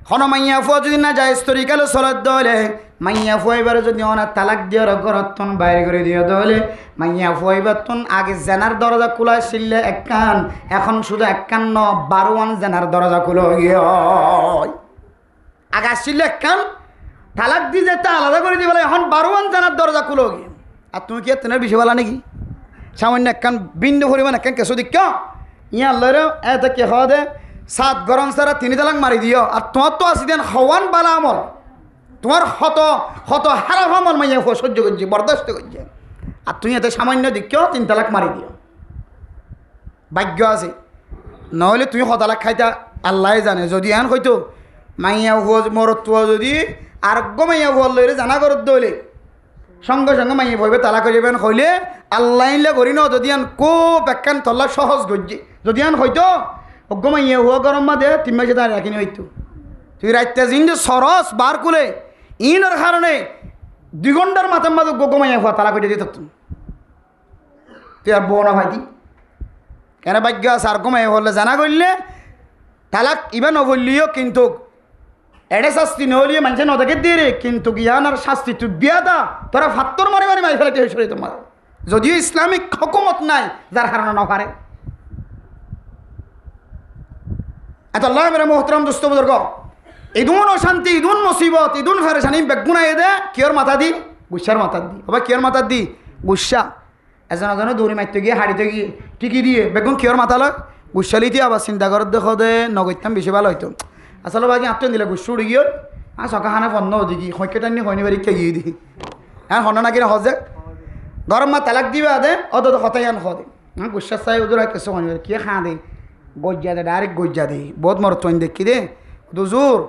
হন মাইয়া ফুয়া যদি না যায় তরিকালে চলত দলে মাইয়া ফুয়াইবার যদি অনা তালাক দিয়ে ঘরতন বাইরে করে দিয়ে দলে মাইয়া ফুয়াইবার তন আগে জেনার দরজা খোলা ছিল একখান এখন শুধু একখান ন 12 জেনার দরজা খুলো গিয়ে আগে আসছিল একখান তালাক দিয়ে যেতে আলাদা করে দিয়ে বলে এখন 12 জেনার দরজা খুলো গিয়ে আর তুমি কি তেনার বেশি বলা নাকি সামান্য একখান বিন্দু পরিমাণ একখান কেসো দিক ইয়া আল্লাহর এত কে হওয়া দে 7 গরম সারা 3 তালাক মারি দিও আর তোমার তো আসি দেন হওয়ান বালা আমল তোমার হত হত হারা আমল মাইয়া সহ্য করছে বরদাস্ত করছে আর তুমি এত সামান্য দিকেও 3 তালাক মারি দিও ভাগ্য আছে নহলে তুমি হতালাক খাইতা আল্লাহ জানে যদি এন হইতো মাইয়া মরত্ব যদি আরোগ্য মাইয়া হল লইলে জানা করত দইলে সঙ্গে সঙ্গে মাইয়া ভইবে তালাক হয়ে যাবেন হইলে আল্লাহ করি ন যদি আন খুব একখান তল্লা সহজ গজ্জি যদি আন হইতো অজ্ঞ মাইয়া হুয়া গরম মা দে 3 মাসে দাঁড়িয়ে রাখিনি হইতো তুই রাইতে জিন যে সরস বার কুলে ইনের কারণে 2 ঘন্টার মাথার মাঝে গজ্ঞ মাইয়া হুয়া তালাক হইতে দিত তুই আর বউ না ভাইতি কেন ভাগ্য আছে আর মাইয়া হলে জানা করলে তালাক ইবা নবললিও কিন্তু এডে শাস্তি নহলিয়ে মানুষের নদেকে দিয়ে রে কিন্তু জ্ঞানার শাস্তি তুই বিয়া দা তোরা ফাত্তর মারি মারি মারি ফেলাতে হয়েছিল তোমার যদিও ইসলামিক হকুমত নাই যার কারণে নকারে এত আল্লাহ মেরে মোহতরম দোস্ত বুজুর্গ ইদুন অশান্তি ইদুন মুসিবত ইদুন ফেরেশানি বেগুনা এদে কিয়র মাথা দি গুসার মাথা দি বাবা কিয়র মাথা দি গুসা এজন দৌড়ি মারতে গিয়ে হাড়িতে গিয়ে টিকি দিয়ে বেগুন কিয়র মাথা লয় গুসালিতে আবার চিন্তা করার দেখো দে নগৈতাম বেশি ভালো হইতো আসলে বাকি আত্ম দিলে গুসু উড়ি গিয়ে আর সকা খানা পণ্য দিকি সৈক্যটানি হয়নি বাড়ি খেয়ে দিই হ্যাঁ হন নাকি না হজে গরম মা তালাক দিবে আদে অত কথাই আন হদে হ্যাঁ গুসার চাই ওদের কিছু হয়নি কে খা দে গজ্জা দে ডাইরেক্ট গজ্জা দে বহুত মর তৈন দেখি দে দুজুর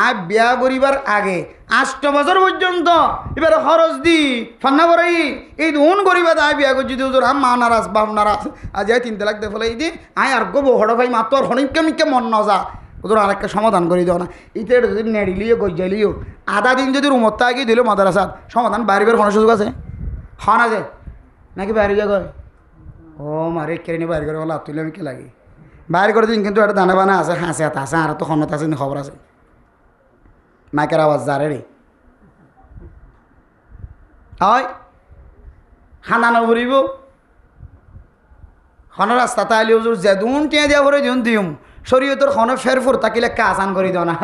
আর বিয়া করিবার আগে 8 বছর পর্যন্ত এবার খরচ দি ফান্না করাই এই দুন করিবা আয় বিয়া করছি দুজুর আম মা নারাজ বাপ নারাজ আজ 3 লাখ দে ফেলাই দি আয় আর গো বড় ভাই মাত্র হনিকে মিকে মন না যা ওদের আরেকটা সমাধান করে দাও না ইতে যদি নেড়িলিও গজ্জালিও আধা দিন যদি রুমত আগে দিল মাদ্রাসাত সমাধান বাড়িবার কোনো সুযোগ আছে হন আছে নাকি বাইরে যা কয় ও মারে কেড়ে নিয়ে বাইরে করে বলা তুলে আমি কে লাগে বাইরে করে দিন কিন্তু একটা দানা বানা আছে হাসে হাত আছে আর তো খনত আছে খবর আছে মাইকের আওয়াজ যারে রে হয় খানা নবরিব খন রাস্তা তাইলে যেদুন টিয়া দিয়া করে দিন দিম শরীয়তর খন ফেরফুর তাকিলে কাসান করে দিও না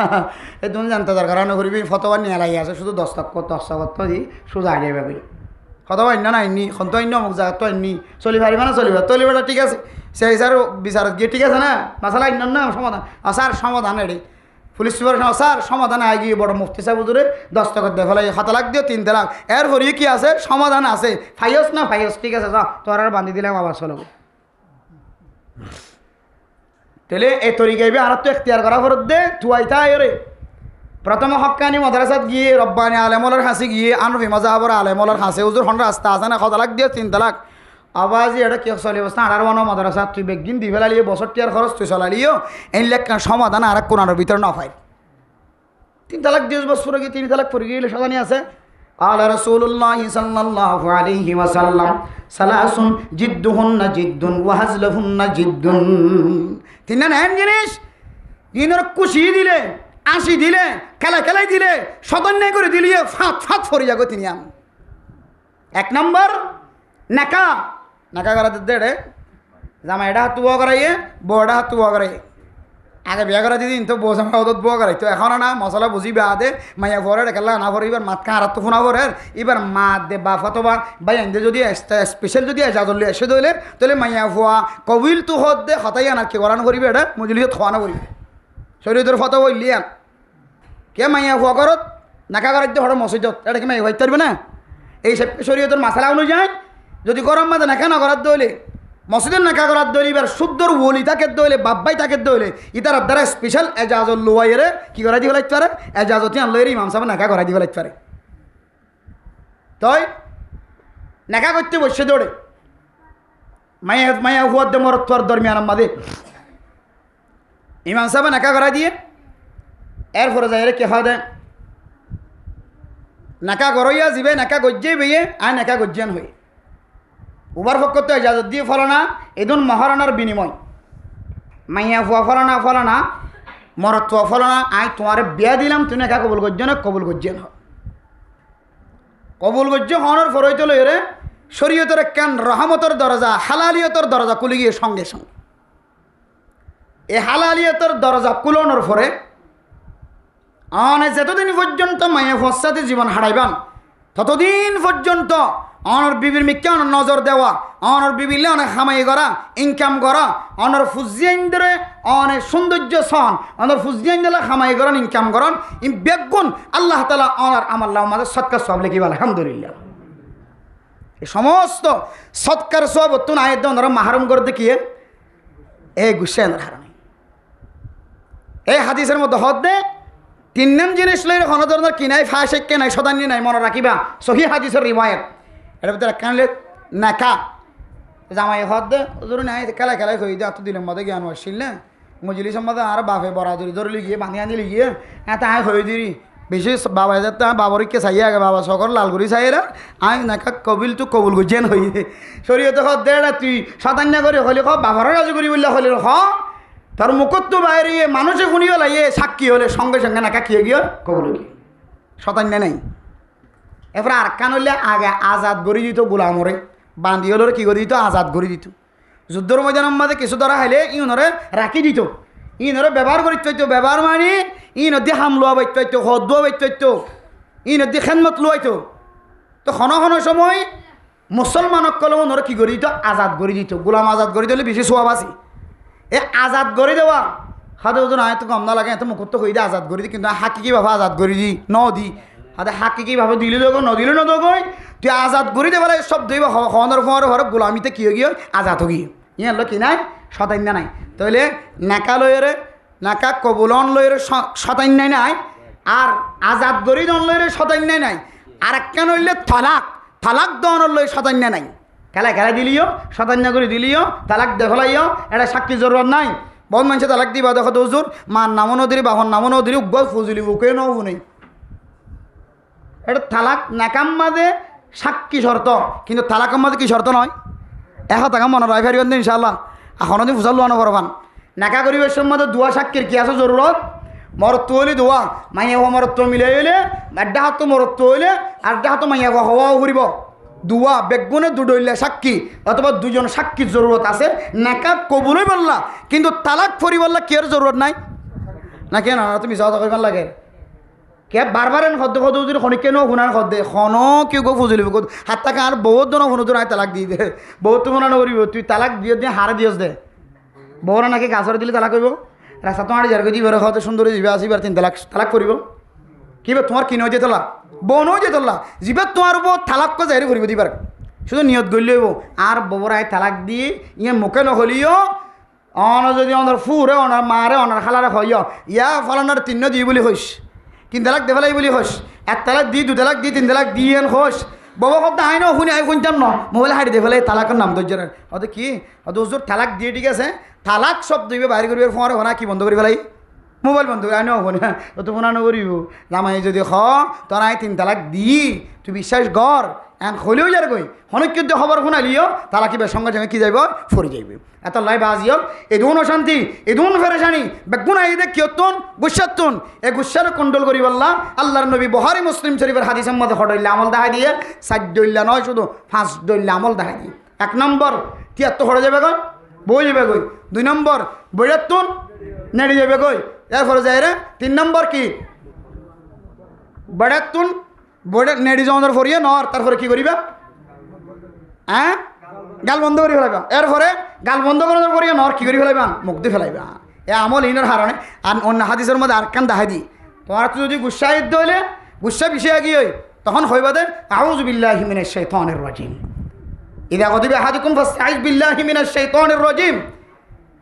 এই তুমি জানতে দরকার নকরিবি ফতোয়া নিয়ে লাগি আছে শুধু 10 টাকা দি সোজা আগে ভাবি ফতোয়া অন্য না আইনি খন তো অন্য অমুক জায়গা তো আইনি চলি পারিবা না চলিবাটা ঠিক আছে সেই হিসাবে বিচারত গিয়ে ঠিক আছে না মাসালা অন্য না সমাধান স্যার সমাধান এটি পুলিশ সুপার স্যার সমাধান আগে গিয়ে বড় মুফতি সাহেব হুজুরে 10 টাকা দিয়ে ফেলাই 7 লাখ দিও 3 লাখ এর ভরিয়ে কি আছে সমাধান আছে ফাইস না ফাইস ঠিক আছে যা তোর আর বান্ধি দিলাম আবার চলো তাহলে এই তরিকাইবে আর তো এখতিয়ার করা ফরত দে তুয়াইতা এরে প্রথম হক্কানি মাদ্রাসাত গিয়ে রব্বানি আলেমলার হাসি গিয়ে আনফি মাজাহাবর আলেমলার হাসে হুজুর হন রাস্তা আছে না 7 লাখ দিও 3 লাখ আবাজি এটা কে চলি অবস্থা 18 মাদ্রাসা তুই বেগিন দি ফেলালিও বছর টিয়ার খরচ তুই চলালিও এই লেখ সমাধান আর কোনার ভিতর না পাই 3 লাখ 10 বছর আগে 3 লাখ পড়ে গেলে সদানি আছে আলা রাসূলুল্লাহ সাল্লাল্লাহু আলাইহি ওয়াসাল্লাম সালাসুন জিদ্দুহুন্না জিদ্দুন ওয়া হাজলুহুন্না জিদ্দুন তিন না এন জিনিস দিনের খুশি দিলে আসি দিলে খেলাই দিলে সদন্যায় করে দিলিয়ে ফাঁক ফরি যাগো তিনি আম 1 নম্বর নাকা করা দে জামা এটা হাত তুয়া করাইয়ে বড়া হাত তুয়া করাইয়ে আগে বিয়া করা দিদিন তো বউ আমার ওদত বউ করাই তো এখন না মশলা বুঝি বেয়া দে মাইয়া ভরের খেলা না ভরে এবার মাতকা আর তো ফোনা ভরের এবার মা দে বা ফতবা ভাই এনে যদি স্পেশাল যদি এজাজল্লি এসে দইলে তাহলে মাইয়া ভুয়া কবিল তো হদ দে হতাই আনার কি করানো করিবে এটা মজুলিয়ে খোয়ানো করিবে শরীরের ফটো বললি আন কে মাইয়া ভুয়া করত নাকা করার দিয়ে হঠাৎ মসজিদত এটা কি মাইয়া ভাইতে পারবে না এই শরীয়তের মাসালা অনুযায়ী যদি গরম মাঝে নাকা না করার দইলে মসজিদের নাকা করার দইলে এবার শুদ্ধর ওলি তাকে দইলে বাব্বাই তাকে দইলে ইতার দ্বারা স্পেশাল এজাজল লোয়াইরে কি করাই দিব লাগতে পারে এজাজতি আনলইরে ইমাম সাহেব নাকা করাই দিব লাগতে পারে তই নাকা করতে বসে দৌড়ে মাইয়া মাইয়া হুয়ার দে মরত তোর দরমিয়ান আমাদের ইমাম সাহেব নাকা করাই দিয়ে এরপরে যাই রে কে হয় দে নাকা গরইয়া যাবে নাকা গজ্জেই বেয়ে আর নাকা গজ্জান হয়ে উবার পক্ষ তো এজাজত দিয়ে ফলানা এদুন মহারানার বিনিময় মাইয়া ফুয়া ফলানা মরত ফুয়া ফলানা আই তোমার বিয়া দিলাম তুই নাকা কবুল গজ্জন কবুল গজ্জান হ কবুল গজ্জ হওয়ার ফরই তো লইরে শরীয়তের কেন রহমতের দরজা হালালিয়তের দরজা খুলে গিয়ে সঙ্গে সঙ্গে এই হালালিয়তের দরজা কুলানোর ফরে যতদিন পর্যন্ত মাইয়া ফুয়ার সাথে জীবন হারাইবান ততদিন পর্যন্ত অনর বিবির মিকে অনর নজর দেওয়া অনর বিবিলে অনেক হামাই করা ইনকাম করা অনর ফুজিয়াইন্দরে অনেক সৌন্দর্য সন অনর ফুজিয়াইন্দলে হামাই করেন ইনকাম করেন বেগুন আল্লাহ তালা অনার আমাল্লাহ আমাদের সৎকার সব লেখিব আলহামদুলিল্লাহ এই সমস্ত সৎকার সব তুন আয়ত ওনারা মাহরুম করে দেখিয়ে এই গুসায় হারানি এই হাদিসের মধ্যে হদ দে তিন নাম জিনিস লইলে কোনো ধরনের কিনাই ফাঁসেকে নাই সদান্য নাই মনে রাখিবা সহি হাদিসের রিওয়ায়াত এটার ভিতরে কানলে নাকা জামাই হদ দে ধরুন নাই খেলা খেলাই হয়ে দিয়ে এত দিলের মধ্যে জ্ঞান আসছিল না মজুলি সম্বন্ধে আর বাপে বরাদরি ধরে লিগিয়ে বাঁধি আনি লিগিয়ে হ্যাঁ তাই হয়ে দিরি বেশি বাবা তা বাবরকে চাই আগে বাবা সকর লালগুড়ি চাইরা আই নাকা কবিল তো কবুল গুজেন হই শরীয়তে হদ দে তুই শতান্য করে হলে খ বাবার রাজু করি বললে হলে হ তার মুখত তো বাইরে মানুষে শুনিও লাগে সাক্ষী হলে সঙ্গে সঙ্গে নাকা খেয়ে গিয়ে কবল গিয়ে শতান্য নাই এরপরে আর কান হইলে আগে আজাদ গড়ি দিত গোলামরে বান্ধি হলে কী করে দিত আজাদ গড়ি দিত যুদ্ধর ময়দানের মাঝে কিছু ধরা হাইলে ইনরে রাখি দিত ইনরে ব্যবহার করি পাইতো ব্যবহার মানে ইনদি হাম লোয়া বাইত পাইতো হদ দোয়া বাইত পাইতো ইনদি খেনমত লোয়াইতো তো ক্ষণ সময় মুসলমানক কলম ওনরে কী করে দিত আজাদ গড়ি দিত গোলাম আজাদ গড়ি দিলে বেশি সোয়াব আছে এ আজাদ করে দেওয়া হাতে ওজন আয় তো কম না লাগে এত মুখত হয়ে দিয়ে আজাদ করে দিই কিন্তু হাকিকিভাবে আজাদ করে দিই ন দি হাতে হাকিকিভাবে দিলে দেবো ন দিলে ন দেবো তুই আজাদ করে দেবার সব দইব হওয়ার ফোয়ার ঘর গোলামিতে কী গিয়ে আজাদ হো গিয়ে ইয়ে হলো কি নাই শতান্য নাই তাহলে নাকা লয়েরে নাকা কবুলন লয়ের শতান্য নাই আর আজাদ গরি দন লয়ের শতান্য নাই আর একখান হইলে থালাক দনের লয় শতান্য নাই খেলা দিলিও শতান্য করে দিলিও তালাক দেখলাইও এটা সাক্ষী জরুরত নাই বহুত মানুষে তালাক দিবা দেখো দোজুর মার নামও নদীর বাহন নামও নদীর উগ্গল ফুজুলি বুকে নবু নেই এটা তালাক নাকাম মাঝে সাক্ষী শর্ত কিন্তু তালাকাম মাঝে কি শর্ত নয় এখন টাকা মনে রায় ফেরিবেন তো ইনশাল্লাহ এখনও দিন ফুসাল লোয়ানো করবান নাকা করিবের মধ্যে দোয়া সাক্ষীর কি আছে জরুরত মরত্ব হইলে দোয়া মাইয়া হওয়া মরত্ব মিলে হইলে আড্ডা হাত মরত্ব হইলে আড্ডা হাত মাইয়া হওয়াও ঘুরিব দুয়া বেগুনে দুডইলে সাক্ষী অথবা দুজন সাক্ষীর জরুরত আছে নাকা কবুলই বললা কিন্তু তালাক ফরি বললা কেয়ার জরুরত নাই না কেন তুমি যাওয়া করবার লাগে কে বারবার খদ্দ খদ্দ যদি খনিকে নো শুনান খদ্দে খন কেউ গো ফুজুলিব হাত তাকে আর বহুত জন শুনো তো নাই তালাক দিয়ে দে বহুত শুনানো করিব তুই তালাক দিয়ে দিয়ে হারে দিয়স দে বউরা নাকি গাছরে দিলে তালাক করব রাস্তা তোমার যার দিব খাওয়াতে সুন্দর যাবে আসিবার তিন তালাক করিব কিবা তোমার কিনে যে তোলা বনও যে তোলা যিবার তোমার বউ তালাক যাই করিব দিবার শুধু নিয়ত গড়লেইব আর বউরাই তালাক দিয়ে ইয়ে মুখে নহলিও অন যদি অনার ফুরে অনার মারে অনার খালারে হইয় ইয়া ফলানোর তিন দিয়ে বলি হইস তিন তালাক দেফালাই বলি হস এক তালাক দি দু তালাক দি তিন তালাক দিয়ে হস বাবা কত আই ন শুনি আই শুনতাম ন মোবাইল হাঁড়ি দেফালাই তালাকের নাম ধৈর্যের অত কি অত ওজোর তালাক দিয়ে ঠিক আছে তালাক সব দিবে বাইরে করিবার ফোঁয়ারে ফোনা কি বন্ধ করি ফেলাই মোবাইল বন্ধ করে আই নবনি হ্যাঁ তো ফোনা নকরিব জামাই যদি খ তোর আই তিন তালাক দি তুই বিশ্বাস কর এখন হলেও যার কই অনেক কিন্তু খবর শুনালিও তালা কিবার সঙ্গে সঙ্গে কি যাইব ফরি যাইবে এত লাই বাজিও এদুন অশান্তি এদুন ফেরেশানি বেগুন আইদে কিয়তুন গুসাতুন এ গুসার কন্ট্রোল করি বললা আল্লাহর নবী বুখারী মুসলিম শরীফের হাদিসের মধ্যে হডইল্লা আমল দেখাই দিয়ে 4 দইল্লা নয় শুধু 5 দইল্লা আমল দেখাই দিয়ে 1 নম্বর 73 হড়ে যাবে কই বই যাবে কই 2 নম্বর বৈরাতুন নেড়ে যাবে কই এরপরে যাই রে 3 নম্বর কি বড়াতুন বড় নেড়ে যাওয়ার পরিয়ে নর তারপরে কি করিবা হ্যাঁ গাল বন্ধ করে ফেলাইবা এরপরে গাল বন্ধ করার পরিয়ে নর কি করে ফেলাইবা মুখ দিয়ে ফেলাইবা এ আমল ইনের হারণে আর অন্য হাদিসের মধ্যে আরকান দেখা দি তোমার যদি গুসা ইদ্য হইলে গুসা বিষয় কি হয় তখন হইবা দে আউযু বিল্লাহি মিনাশ শাইতানির রাজিম ইদা গদিবা আহাদুকুম ফাস্তাইজ বিল্লাহি মিনাশ শাইতানির রাজিম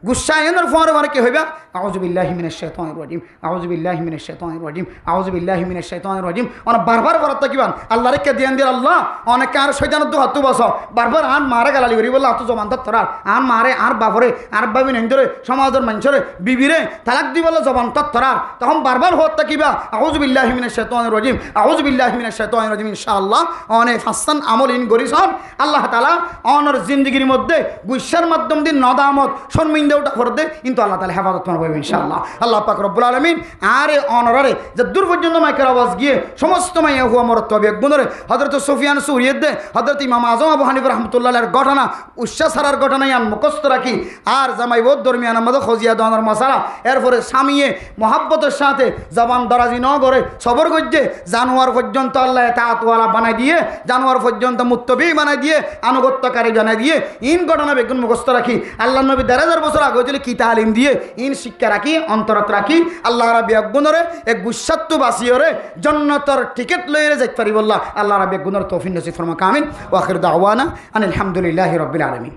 গুসা এনের ফরে মানে কি হইবা আউযু বিল্লাহি মিনাশ শাইতানির রাজিম আউযু বিল্লাহি মিনাশ শাইতানির রাজিম আউযু বিল্লাহি মিনাশ শাইতানির রাজিম অন বারবার বলতে কিবান আল্লাহর কে দিয়ান দিল আল্লাহ অনেক আর শয়তানের দু হাত বস বারবার আন মারে গালালি করি বললা তো জবান তরার আন মারে আর বাবরে আর বাবি নন্দরে সমাজের মানুষরে বিবিরে তালাক দি বলে জবান তরার তখন বারবার হত কিবা আউযু বিল্লাহি মিনাশ শাইতানির রাজিম আউযু বিল্লাহি মিনাশ শাইতানির রাজিম ইনশাআল্লাহ অনেক হাসান আমল ইন গরিসন আল্লাহ তাআলা অনর জিন্দেগির মধ্যে গুসার মাধ্যম দিয়ে নদামত শর্মিন্দা ওটা করে দে কিন্তু আল্লাহ তাআলা হেফাজত করবে ইনশাআল্লাহ আল্লাহ পাক রব্বুল আলামিন আরে অনরারে যে দূর পর্যন্ত মাইকের আওয়াজ গিয়ে সমস্ত মাইয়া হুয়া মরত তবে গুণরে হযরত সুফিয়ান সুরিয়ত দে হযরত ইমাম আযম আবু হানিফা রাহমাতুল্লাহ আলাইহির ঘটনা উচ্ছ্বাস হারার ঘটনা ইয়ান মুখস্থ রাখি আর জামাই বহুত দরমিয়ান আমাদের খজিয়া দনের মশালা এরপরে স্বামীয়ে মহাব্বতের সাথে জবান দরাজি ন করে সবর গজ্জে জানোয়ার পর্যন্ত আল্লাহ তাআতওয়ালা বানাই দিয়ে জানোয়ার পর্যন্ত মুত্তবি বানাই দিয়ে আনুগত্যকারী বানাই দিয়ে ইন ঘটনা বেগুন মুখস্থ রাখি আল্লাহ নবী ১,৫০০ বছর আগে হয়েছিল কি তালিম দিয়ে ইন শিক্ষা রাখি অন্তরত রাখি আল্লাহ রাব্বি আগুনরে এক গুসাত্তু বাসিয়রে জান্নাতের টিকেট লইরে যাইতে পারি বল্লাহ আল্লাহ রাব্বি আগুনর তৌফিক নসিব ফরমা কামিন ওয়া আখির দাওয়ানা আনিল হামদুলিল্লাহি রাব্বিল আলামিন।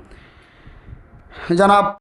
জনাব